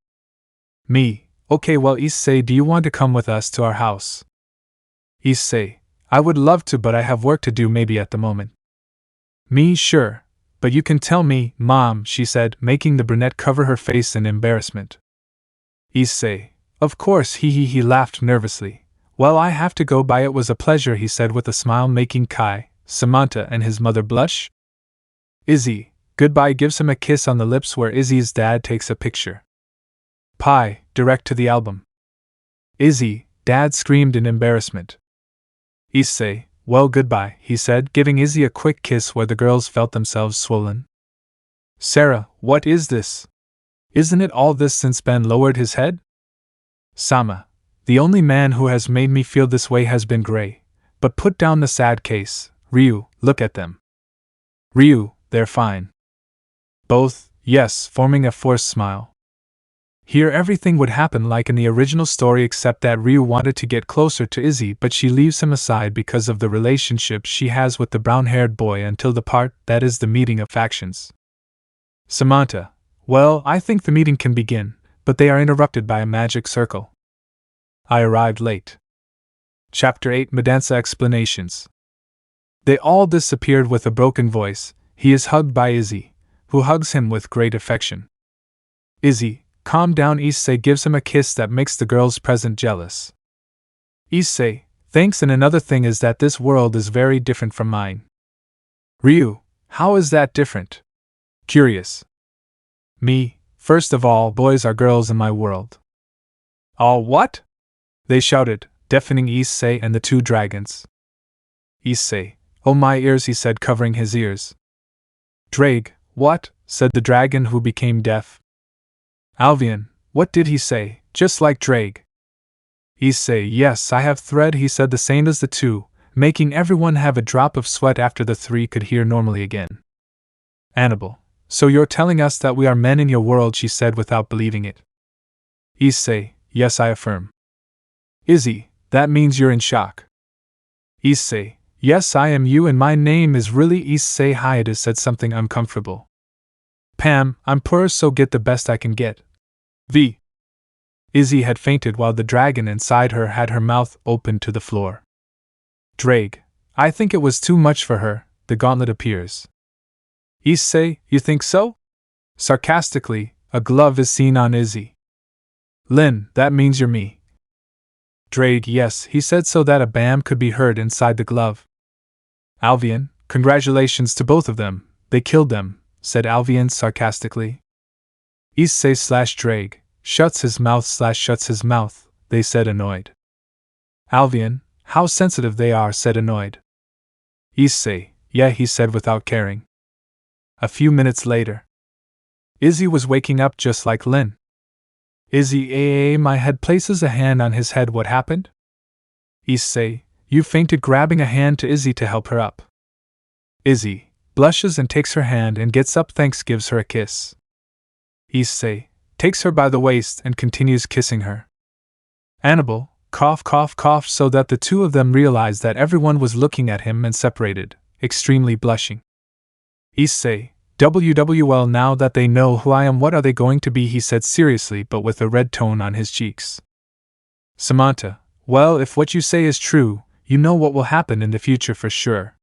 Okay, well, Issei, do you want to come with us to our house? Issei, I would love to, but I have work to do maybe at the moment. Sure, but you can tell me, Mom, she said, making the brunette cover her face in embarrassment. Issei, of course, he laughed nervously. Well, I have to go by. It was a pleasure, he said with a smile, making Kai, Samantha, and his mother blush. Izzy, goodbye, gives him a kiss on the lips where Izzy's dad takes a picture. Pi, direct to the album. Izzy, Dad screamed in embarrassment. Issei, well, goodbye, he said, giving Izzy a quick kiss where the girls felt themselves swollen. Sarah, what is this? Isn't it all this since Ben lowered his head? Sama, the only man who has made me feel this way has been Gray. But put down the sad case. Ryu, look at them. Ryu, they're fine. Both, yes, forming a forced smile. Here everything would happen like in the original story, except that Ryu wanted to get closer to Izzy, but she leaves him aside because of the relationship she has with the brown-haired boy until the part that is the meeting of factions. Samantha, well, I think the meeting can begin, but they are interrupted by a magic circle. I arrived late. Chapter 8, Medansa Explanations. They all disappeared with a broken voice. He is hugged by Izzy, who hugs him with great affection. Izzy, calm down. Issei gives him a kiss that makes the girls present jealous. Issei, thanks, and another thing is that this world is very different from mine. Ryu, how is that different? Curious. First of all, boys are girls in my world. All what? They shouted, deafening Issei and the two dragons. Issei, oh my ears, he said, covering his ears. Drake, what? Said the dragon, who became deaf. Alvian, what did he say? Just like Drake. Issei, yes, I have thread, he said, the same as the two, making everyone have a drop of sweat after the three could hear normally again. Annabelle, so you're telling us that we are men in your world, she said without believing it. Issei, yes, I affirm. Izzy, that means you're in shock. Issei, yes, I am you, and my name is really Issei Hayada, said something uncomfortable. Pam, I'm poor, so get the best I can get. Izzy had fainted while the dragon inside her had her mouth open to the floor. Drake, I think it was too much for her, the gauntlet appears. Issei, you think so? Sarcastically, a glove is seen on Izzy. Lin, that means you're me. Drake, yes, he said so that a bam could be heard inside the glove. Alvian, congratulations to both of them, they killed them, said Alvian sarcastically. Issei/Drake, shuts his mouth, they said annoyed. Alvian, how sensitive they are, said annoyed. Issei, yeah, he said without caring. A few minutes later. Izzy was waking up just like Lin. Izzy, my head, places a hand on his head, what happened? Issei, you fainted, grabbing a hand to Izzy to help her up. Izzy blushes and takes her hand and gets up, thanks, gives her a kiss. Issei takes her by the waist and continues kissing her. Annabelle, cough, so that the two of them realized that everyone was looking at him and separated, extremely blushing. Issei, WWL, now that they know who I am, what are they going to be, he said seriously but with a red tone on his cheeks. Samantha, well, if what you say is true, you know what will happen in the future for sure.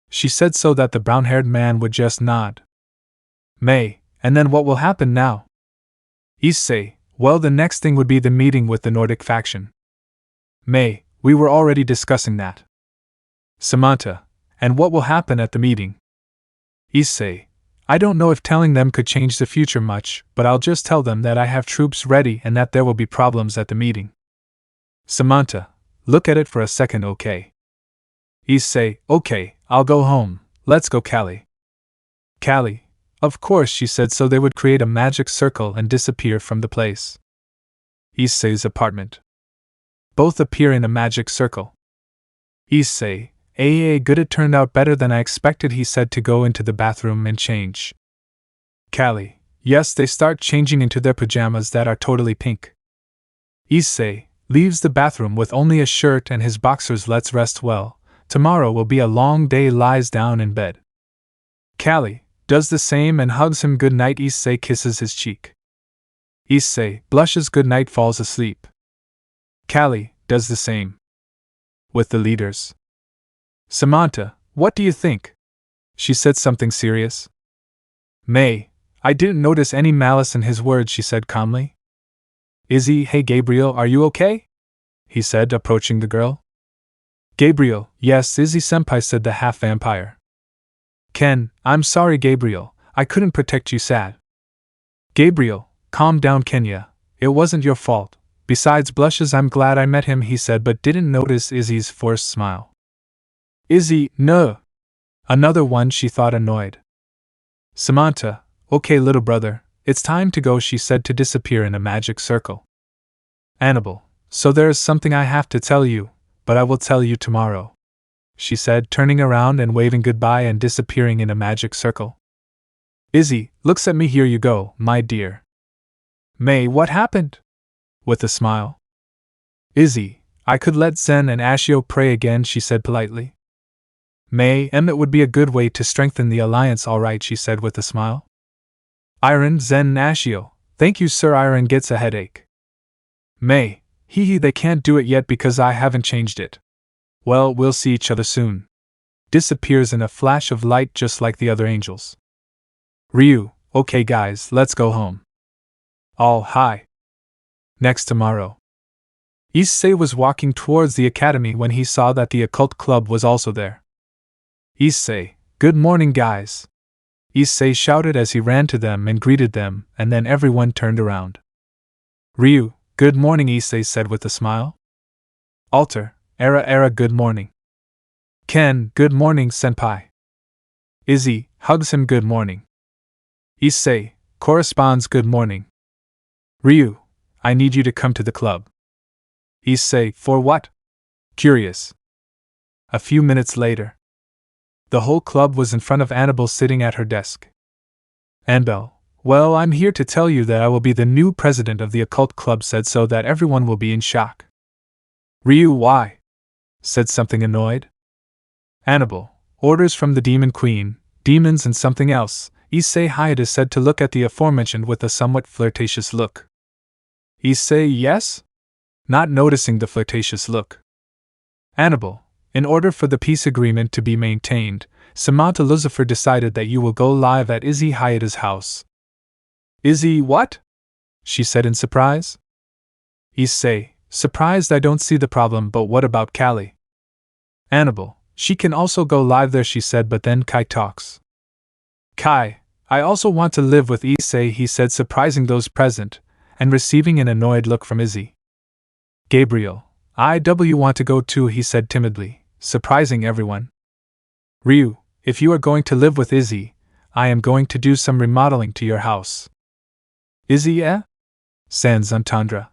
She said so that the brown-haired man would just nod. May, and then what will happen now? Issei, well, the next thing would be the meeting with the Nordic faction. May, we were already discussing that. Samantha, and what will happen at the meeting? Issei, I don't know if telling them could change the future much, but I'll just tell them that I have troops ready and that there will be problems at the meeting. Samantha, look at it for a second, okay? Issei, okay, I'll go home, let's go, Callie. Callie, of course, she said, so they would create a magic circle and disappear from the place. Issei's apartment. Both appear in a magic circle. Issei, good, it turned out better than I expected, he said to go into the bathroom and change. Callie, yes, they start changing into their pajamas that are totally pink. Issei leaves the bathroom with only a shirt and his boxers. Let's rest well, tomorrow will be a long day, lies down in bed. Callie does the same and hugs him good night. Issei kisses his cheek. Issei blushes good night, falls asleep. Callie does the same. With the leaders. Samantha, what do you think? She said something serious. May, I didn't notice any malice in his words, she said calmly. Izzy, hey Gabriel, are you okay? He said, approaching the girl. Gabriel, yes, Izzy-senpai, said the half-vampire. Ken, I'm sorry Gabriel, I couldn't protect you, sad. Gabriel, calm down Kenya, it wasn't your fault, besides blushes, I'm glad I met him, he said, but didn't notice Izzy's forced smile. Izzy, no. Another one, she thought, annoyed. Samantha, okay little brother, it's time to go, she said to disappear in a magic circle. Annabelle, so there is something I have to tell you, but I will tell you tomorrow, she said, turning around and waving goodbye and disappearing in a magic circle. Izzy looks at me, here you go, my dear. May, what happened? With a smile. Izzy, I could let Zen and Ashio pray again, she said politely. May, it would be a good way to strengthen the alliance, all right, she said with a smile. Iron, Zen, and Ashio, thank you, sir. Iron gets a headache. May, they can't do it yet because I haven't changed it. Well, we'll see each other soon. Disappears in a flash of light just like the other angels. Ryu, okay guys, let's go home. All hi. Next tomorrow. Issei was walking towards the academy when he saw that the occult club was also there. Issei, good morning guys. Issei shouted as he ran to them and greeted them, and then everyone turned around. Ryu, good morning, Issei said with a smile. Alter, Era, good morning. Ken, good morning, senpai. Izzy hugs him good morning. Issei corresponds good morning. Ryu, I need you to come to the club. Issei, for what? Curious. A few minutes later. The whole club was in front of Annabelle sitting at her desk. Annabelle, well, I'm here to tell you that I will be the new president of the occult club, said so that everyone will be in shock. Ryu, why? Said something annoyed. Annabelle, orders from the demon queen, demons and something else, Issei Hayata said to look at the aforementioned with a somewhat flirtatious look. Issei, yes? Not noticing the flirtatious look. Annabelle, in order for the peace agreement to be maintained, Samantha Lucifer decided that you will go live at Izzy Hayata's house. Izzy, what? She said in surprise. Issei, surprised, I don't see the problem, but what about Callie? Annabelle, She can also go live there, she said, but then Kai talks. Kai, I also want to live with Issei, he said, surprising those present, and receiving an annoyed look from Izzy. Gabriel, I want to go too, he said timidly, surprising everyone. Ryu, if you are going to live with Izzy, I am going to do some remodeling to your house. Izzy, eh? Sans entendre.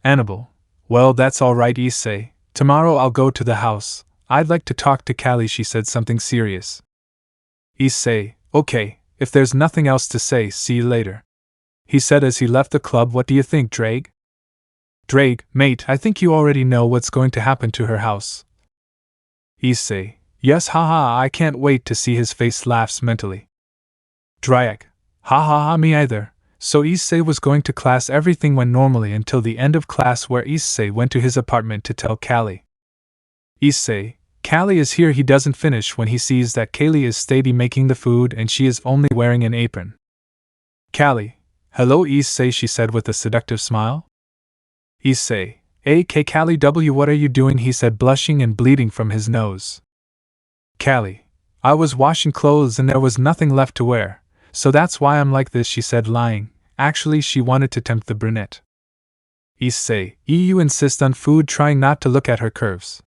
Annabelle, well, that's all right, Issei. Tomorrow I'll go to the house. I'd like to talk to Callie, she said something serious. Issei, okay, if there's nothing else to say, see you later. He said as he left the club. What do you think, Drake? Drake, mate, I think you already know what's going to happen to her house. Issei, yes, haha, I can't wait to see his face, laughs mentally. Trihexa, ha ha ha, me either. So Issei was going to class. Everything went normally until the end of class, where Issei went to his apartment to tell Callie. Issei, Callie is here. He doesn't finish when he sees that Kaylee is steady making the food and she is only wearing an apron. Callie, hello Issei, she said with a seductive smile. Issei, Callie W, what are you doing? He said, blushing and bleeding from his nose. Callie, I was washing clothes and there was nothing left to wear, so that's why I'm like this, she said, lying. Actually, she wanted to tempt the brunette. Issei, you insist on food, trying not to look at her curves.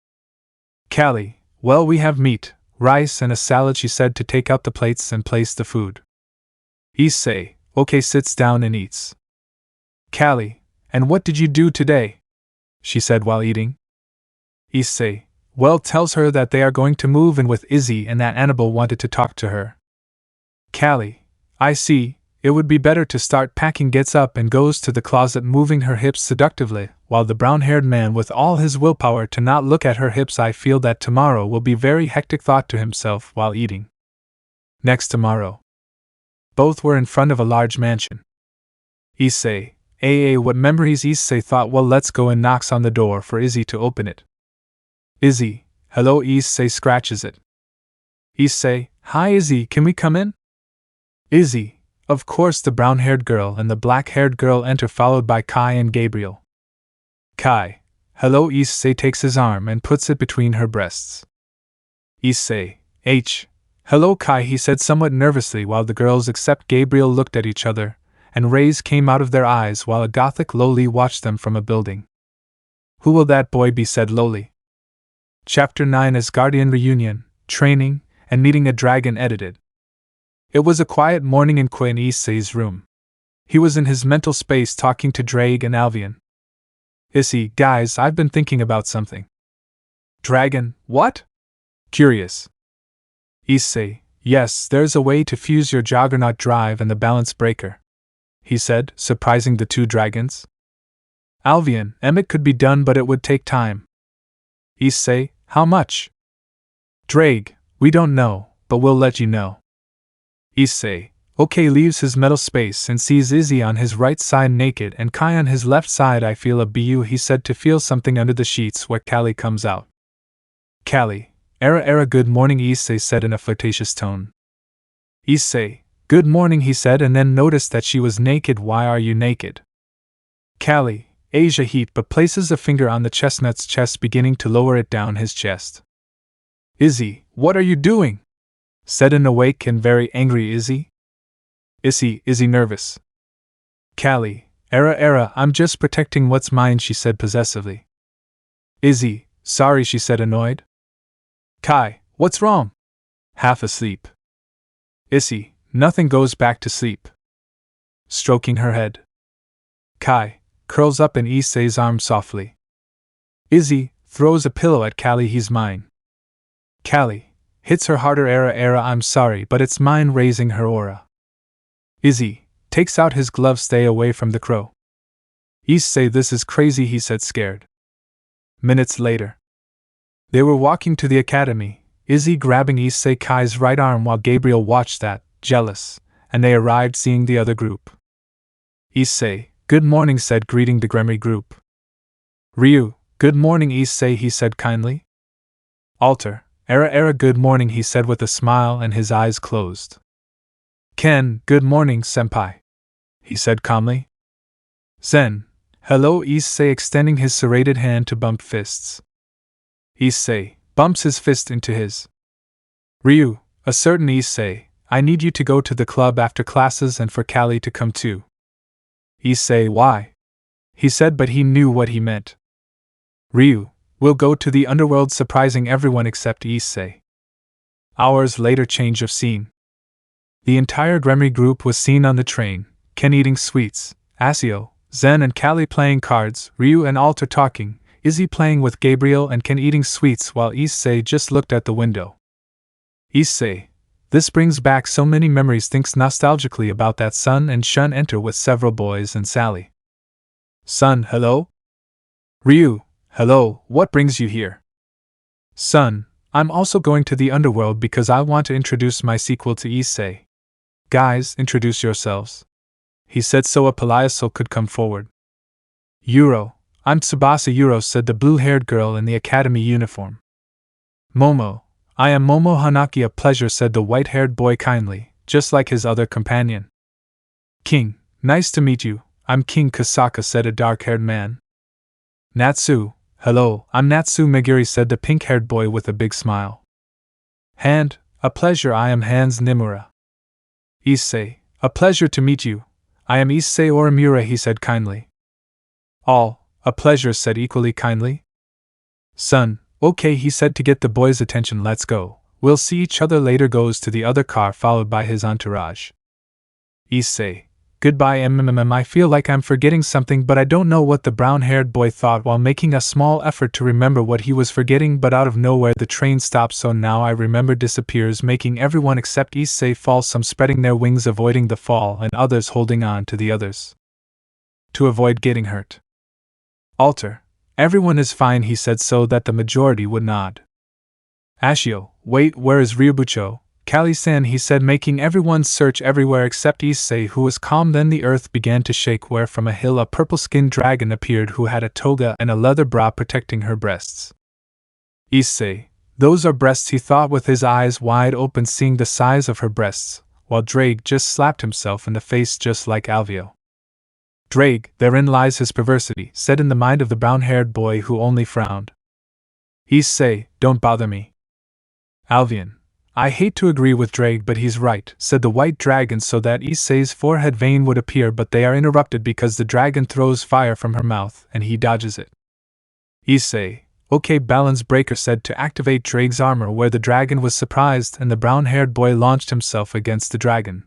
Callie, well, we have meat, rice and a salad, she said, to take out the plates and place the food. Issei, okay, sits down and eats. Callie, and what did you do today? She said while eating. Issei, well, tells her that they are going to move in with Izzy and that Annabelle wanted to talk to her. Callie, I see, it would be better to start packing, gets up and goes to the closet, moving her hips seductively, while the brown-haired man with all his willpower to not look at her hips. I feel that tomorrow will be very hectic, thought to himself while eating. Next tomorrow. Both were in front of a large mansion. Issei, what memories, Issei thought. Well, let's go, and knocks on the door for Izzy to open it. Izzy, hello, Issei scratches it. Issei, hi Izzy, can we come in? Izzy, of course. The brown-haired girl and the black-haired girl enter, followed by Kai and Gabriel. Kai, hello, Issei takes his arm and puts it between her breasts. Issei, hello Kai, he said somewhat nervously, while the girls except Gabriel looked at each other, and rays came out of their eyes while a gothic loli watched them from a building. Who will that boy be? Said Loli. Chapter 9 Asgardian Reunion, Training, and Meeting a Dragon, edited. It was a quiet morning in Issei's room. He was in his mental space talking to Drake and Alvian. Issei, guys, I've been thinking about something. Dragon, what? Curious. Issei, yes, there's a way to fuse your Juggernaut drive and the balance breaker, he said, surprising the two dragons. Alvian, it could be done, but it would take time. Issei, how much? Drake, we don't know, but we'll let you know. Issei, okay, leaves his metal space and sees Izzy on his right side naked and Kai on his left side. I feel a BU, he said, to feel something under the sheets, where Callie comes out. Callie, good morning, Issei said in a flirtatious tone. Issei, good morning, he said, and then noticed that she was naked. Why are you naked? Callie, Asia heat, but places a finger on the chestnut's chest, beginning to lower it down his chest. Izzy, what are you doing? Said an awake and very angry Izzy. Izzy nervous. Callie, I'm just protecting what's mine, she said possessively. Izzy, sorry, she said annoyed. Kai, what's wrong? Half asleep. Izzy, nothing, goes back to sleep. Stroking her head. Kai, curls up in Issei's arm softly. Izzy, throws a pillow at Callie, he's mine. Callie, hits her harder. I'm sorry, but it's mine, raising her aura. Izzy, takes out his glove, stay away from the crow. Issei, this is crazy, he said, scared. Minutes later. They were walking to the academy, Izzy grabbing Issei Kai's right arm while Gabriel watched that, jealous, and they arrived seeing the other group. Issei, good morning, said, greeting the Gremry group. Ryu, good morning, Issei, he said kindly. Alter, good morning, he said with a smile and his eyes closed. Ken, good morning, senpai, he said calmly. Zen, hello, Issei, extending his serrated hand to bump fists. Issei, bumps his fist into his. Ryu, a certain Issei, I need you to go to the club after classes and for Callie to come too. Issei, why? He said, but he knew what he meant. Ryu, we'll go to the underworld, surprising everyone except Issei. Hours later, change of scene. The entire Gremry group was seen on the train, Ken eating sweets, Asio, Zen and Callie playing cards, Ryu and Alter talking, Issei playing with Gabriel and Ken eating sweets while Issei just looked at the window. Issei, this brings back so many memories, thinks nostalgically about that. Sun and Shun enter with several boys and Sally. Sun, hello? Ryu, hello, what brings you here? Sun, I'm also going to the underworld because I want to introduce my sequel to Issei. Guys, introduce yourselves. He said so a Paliaso could come forward. Yuro, I'm Tsubasa Yuro, said the blue-haired girl in the academy uniform. Momo, I am Momo Hanaki, a pleasure, said the white-haired boy kindly, just like his other companion. King, nice to meet you, I'm King Kasaka, said a dark-haired man. Natsu, hello, I'm Natsu Megiri, said the pink-haired boy with a big smile. Hand, a pleasure, I am Hans Nimura. Issei, a pleasure to meet you, I am Issei Orimura, he said kindly. All, a pleasure, said equally kindly. Son, okay, he said to get the boys' attention, let's go, we'll see each other later, goes to the other car followed by his entourage. Issei, goodbye. I feel like I'm forgetting something, but I don't know what the brown-haired boy thought while making a small effort to remember what he was forgetting, but out of nowhere the train stops, so now I remember, disappears, making everyone except Issei fall, some spreading their wings avoiding the fall and others holding on to the others to avoid getting hurt. Alter, everyone is fine, he said so that the majority would nod. Ashio, wait, where is Ryubucho? Kali-san, he said, making everyone search everywhere except Issei, who was calm. Then the earth began to shake, where from a hill a purple-skinned dragon appeared who had a toga and a leather bra protecting her breasts. Issei, those are breasts, he thought with his eyes wide open, seeing the size of her breasts, while Drake just slapped himself in the face just like Alvio. Drake, therein lies his perversity, said in the mind of the brown-haired boy, who only frowned. Issei, don't bother me. Alvian, I hate to agree with Drake, but he's right, said the white dragon, so that Issei's forehead vein would appear, but they are interrupted because the dragon throws fire from her mouth and he dodges it. Issei, okay, balance breaker, said to activate Drake's armor, where the dragon was surprised and the brown-haired boy launched himself against the dragon.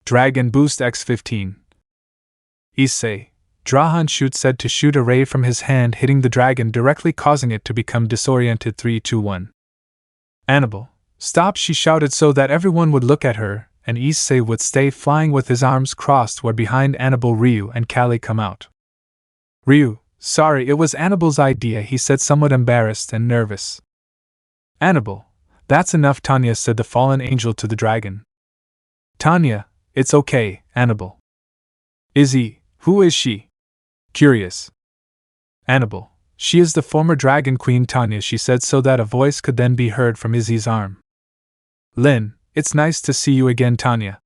Dragon boost X15. Issei, Drahan shoot, said to shoot a ray from his hand hitting the dragon directly, causing it to become disoriented. 3, 2, 1. Annabelle, stop, she shouted so that everyone would look at her, and Issei would stay flying with his arms crossed, where behind Annabelle Ryu and Callie come out. Ryu, sorry, it was Annabelle's idea, he said, somewhat embarrassed and nervous. Annabelle, that's enough, Tanya, said the fallen angel to the dragon. Tanya, it's okay, Annabelle. Izzy, who is she? Curious. Annabelle, she is the former dragon queen, Tanya, she said so that a voice could then be heard from Izzy's arm. Lin, it's nice to see you again, Tanya.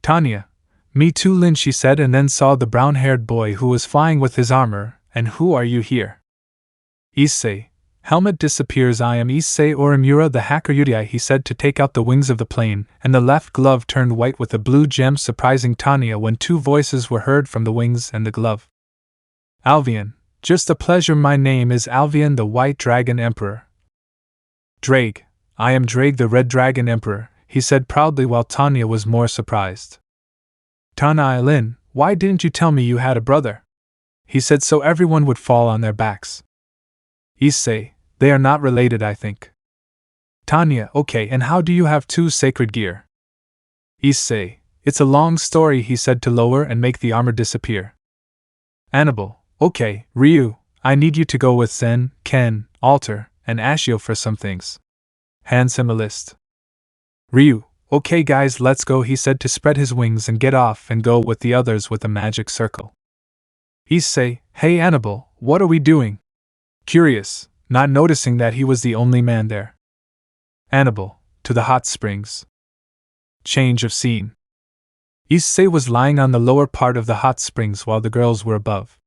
Tanya, me too, Lin, she said, and then saw the brown-haired boy who was flying with his armor. And who are you here? Issei, helmet disappears. I am Issei Orimura, the hacker Yuri, he said to take out the wings of the plane, and the left glove turned white with a blue gem, surprising Tanya when two voices were heard from the wings and the glove. Alvian, just a pleasure, my name is Alvian, the White Dragon Emperor. Drake, I am Drake, the Red Dragon Emperor, he said proudly, while Tanya was more surprised. Tana Lin, why didn't you tell me you had a brother? He said so everyone would fall on their backs. Issei, they are not related, I think. Tanya, okay, and how do you have two sacred gear? Issei, it's a long story, he said to lower and make the armor disappear. Annabelle, okay, Ryu, I need you to go with Zen, Ken, Alter, and Ashio for some things. Hands him a list. Ryu, okay guys, let's go, he said to spread his wings and get off and go with the others with a magic circle. Issei, hey Annabelle, what are we doing? Curious, not noticing that he was the only man there. Annabelle, to the hot springs. Change of scene. Issei was lying on the lower part of the hot springs while the girls were above.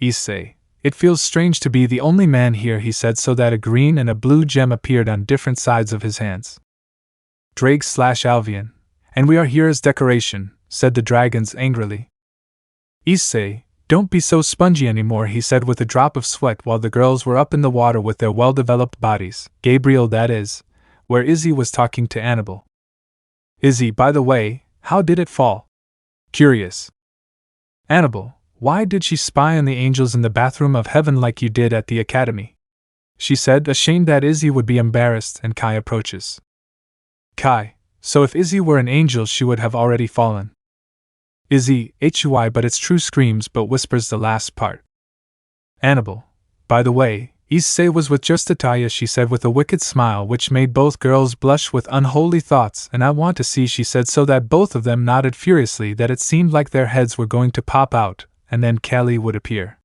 Issei, it feels strange to be the only man here, he said, so that a green and a blue gem appeared on different sides of his hands. Drake/Alvian, and we are here as decoration, said the dragons angrily. Issei, don't be so spongy anymore, he said with a drop of sweat while the girls were up in the water with their well-developed bodies, Gabriel that is, where Issei was talking to Annabelle. Issei, by the way, how did it fall? Curious. Annabelle, why did she spy on the angels in the bathroom of heaven like you did at the academy? She said, ashamed that Issei would be embarrassed, and Kai approaches. Kai, so if Issei were an angel she would have already fallen. Issei, HUI, but it's true, screams but whispers the last part. Annabelle, by the way, Issei was with just Ataya, she said with a wicked smile which made both girls blush with unholy thoughts, and I want to see, she said, so that both of them nodded furiously that it seemed like their heads were going to pop out, and then Callie would appear.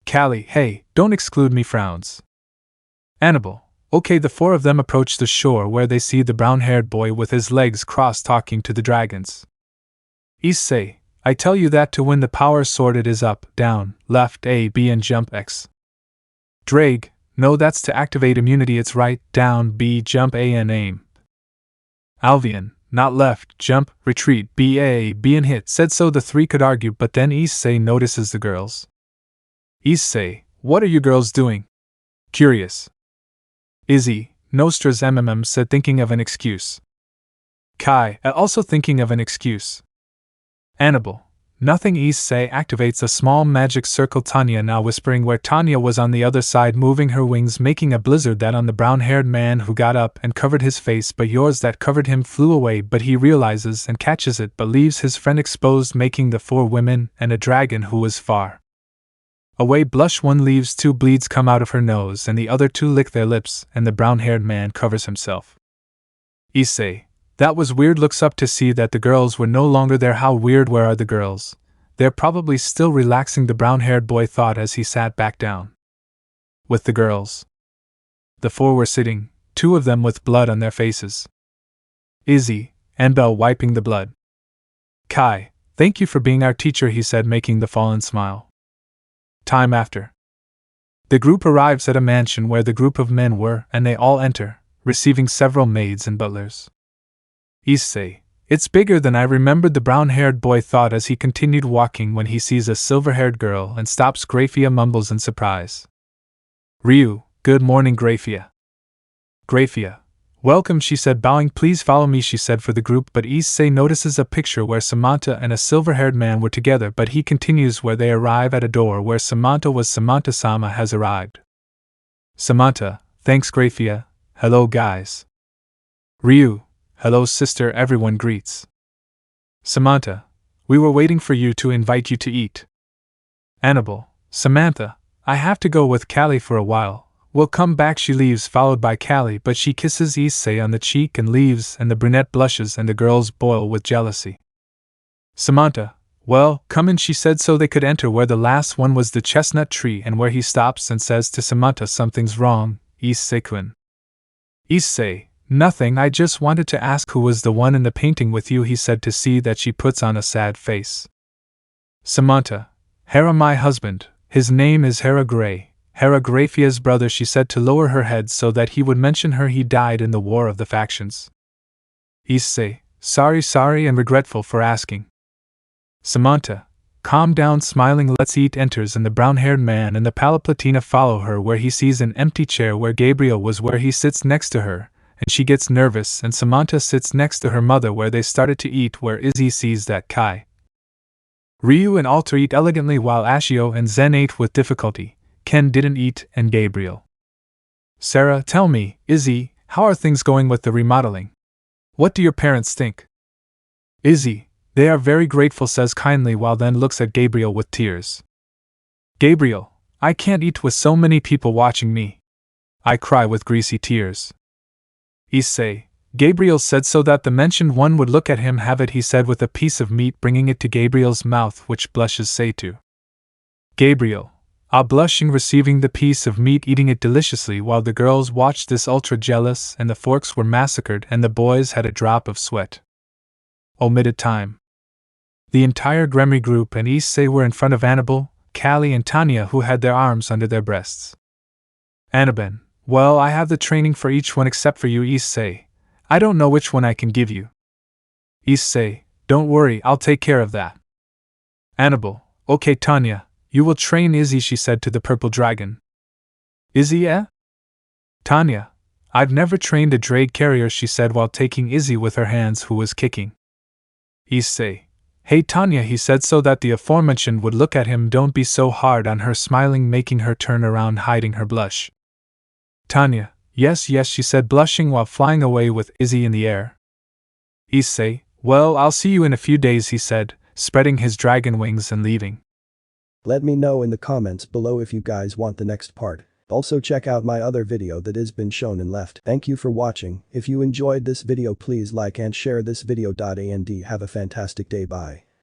Callie, hey, don't exclude me, frowns. Annabelle, okay. The four of them approach the shore where they see the brown-haired boy with his legs crossed talking to the dragons. Issei, I tell you that to win the power sword it is up, down, left, A, B and jump X. Drake, no, that's to activate immunity, it's right, down, B, jump A and aim. Alvian, not left, jump, retreat, B, A, B and hit, said so the three could argue, but then Issei notices the girls. Issei, what are you girls doing? Curious. Issei, Nostras said, thinking of an excuse. Kai, also thinking of an excuse. Annabelle, nothing. Issei activates a small magic circle, Tanya now whispering where Tanya was on the other side, moving her wings, making a blizzard that on the brown-haired man who got up and covered his face, but yours that covered him flew away, but he realizes and catches it but leaves his friend exposed, making the four women and a dragon who was far away blush. One leaves, two bleeds come out of her nose and the other two lick their lips, and the brown-haired man covers himself. Issei, that was weird, looks up to see that the girls were no longer there. How weird, where are the girls? They're probably still relaxing, the brown-haired boy thought as he sat back down. With the girls. The four were sitting, two of them with blood on their faces. Issei, and Belle wiping the blood. Kai, thank you for being our teacher, he said, making the fallen smile. Time after. The group arrives at a mansion where the group of men were, and they all enter, receiving several maids and butlers. Issei, it's bigger than I remembered, the brown-haired boy thought as he continued walking when he sees a silver-haired girl and stops. Graphia mumbles in surprise. Ryu, good morning, Graphia. Graphia, welcome, she said, bowing. Please follow me, she said for the group, but Issei notices a picture where Samantha and a silver-haired man were together, but he continues where they arrive at a door where Samantha was. Samantha-sama has arrived. Samantha, thanks, Graphia. Hello, guys. Ryu, hello, sister, everyone greets. Samantha, we were waiting for you to invite you to eat. Annabelle, Samantha, I have to go with Callie for a while. We'll come back. She leaves, followed by Callie, but she kisses Issei on the cheek and leaves, and the brunette blushes and the girls boil with jealousy. Samantha, well, come in, she said so they could enter where the last one was the chestnut tree, and where he stops and says to Samantha, something's wrong, Issei-kun. Issei, nothing, I just wanted to ask who was the one in the painting with you, he said to see that she puts on a sad face. Samantha, Hera, my husband, his name is Hera Gray, Hera Graphia's brother, she said to lower her head so that he would mention her. He died in the war of the factions. Issei, sorry and regretful for asking. Samantha, calm down, smiling. Let's eat, enters, and the brown-haired man and the Palaplatina follow her where he sees an empty chair where Gabriel was, where he sits next to her, and she gets nervous, and Samantha sits next to her mother where they started to eat, where Issei sees that Kai, Ryu and Alter eat elegantly while Ashio and Zen ate with difficulty. Ken didn't eat, and Gabriel. Sarah, tell me, Issei, how are things going with the remodeling? What do your parents think? Issei, they are very grateful, says kindly while then looks at Gabriel with tears. Gabriel, I can't eat with so many people watching me. I cry with greasy tears. Issei, Gabriel said so that the mentioned one would look at him. Have it, he said with a piece of meat, bringing it to Gabriel's mouth, which blushes say to. Gabriel, blushing, receiving the piece of meat, eating it deliciously while the girls watched this, ultra jealous, and the forks were massacred and the boys had a drop of sweat. Omitted time. The entire Gremmy group and Issei were in front of Annabelle, Callie and Tanya, who had their arms under their breasts. Annabelle, well, I have the training for each one except for you, Issei. I don't know which one I can give you. Issei, don't worry, I'll take care of that. Annabelle, okay Tanya, you will train Izzy, she said to the purple dragon. Izzy, eh? Tanya, I've never trained a drake carrier, she said while taking Izzy with her hands, who was kicking. Issei, hey Tanya, he said so that the aforementioned would look at him. Don't be so hard on her, smiling, making her turn around, hiding her blush. Tanya, yes, she said, blushing while flying away with Izzy in the air. Issei, well, I'll see you in a few days, he said, spreading his dragon wings and leaving. Let me know in the comments below if you guys want the next part. Also check out my other video that has been shown and left. Thank you for watching. If you enjoyed this video, please like and share this video. And have a fantastic day. Bye.